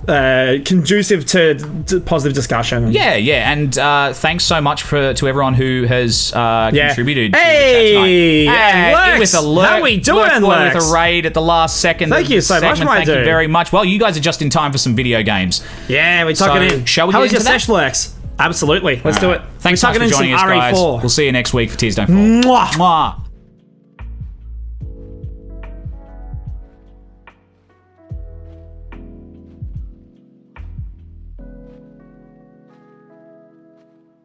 conducive to positive discussion. Yeah, and thanks so much to everyone who has contributed to the Hey, chat tonight. Lex, with a how we doing, Lex? With a raid at the last second. Thank you so much, my Thank you dude. very much. Well, you guys are just in time for some video games. Yeah, we're tucking in. Shall we How get was your into that? sesh, Lex? Absolutely. Let's do it. Thanks We're so much tucking for in joining some us, guys. RE4. We'll see you next week for Tears Don't Fall. Mwah. Mwah.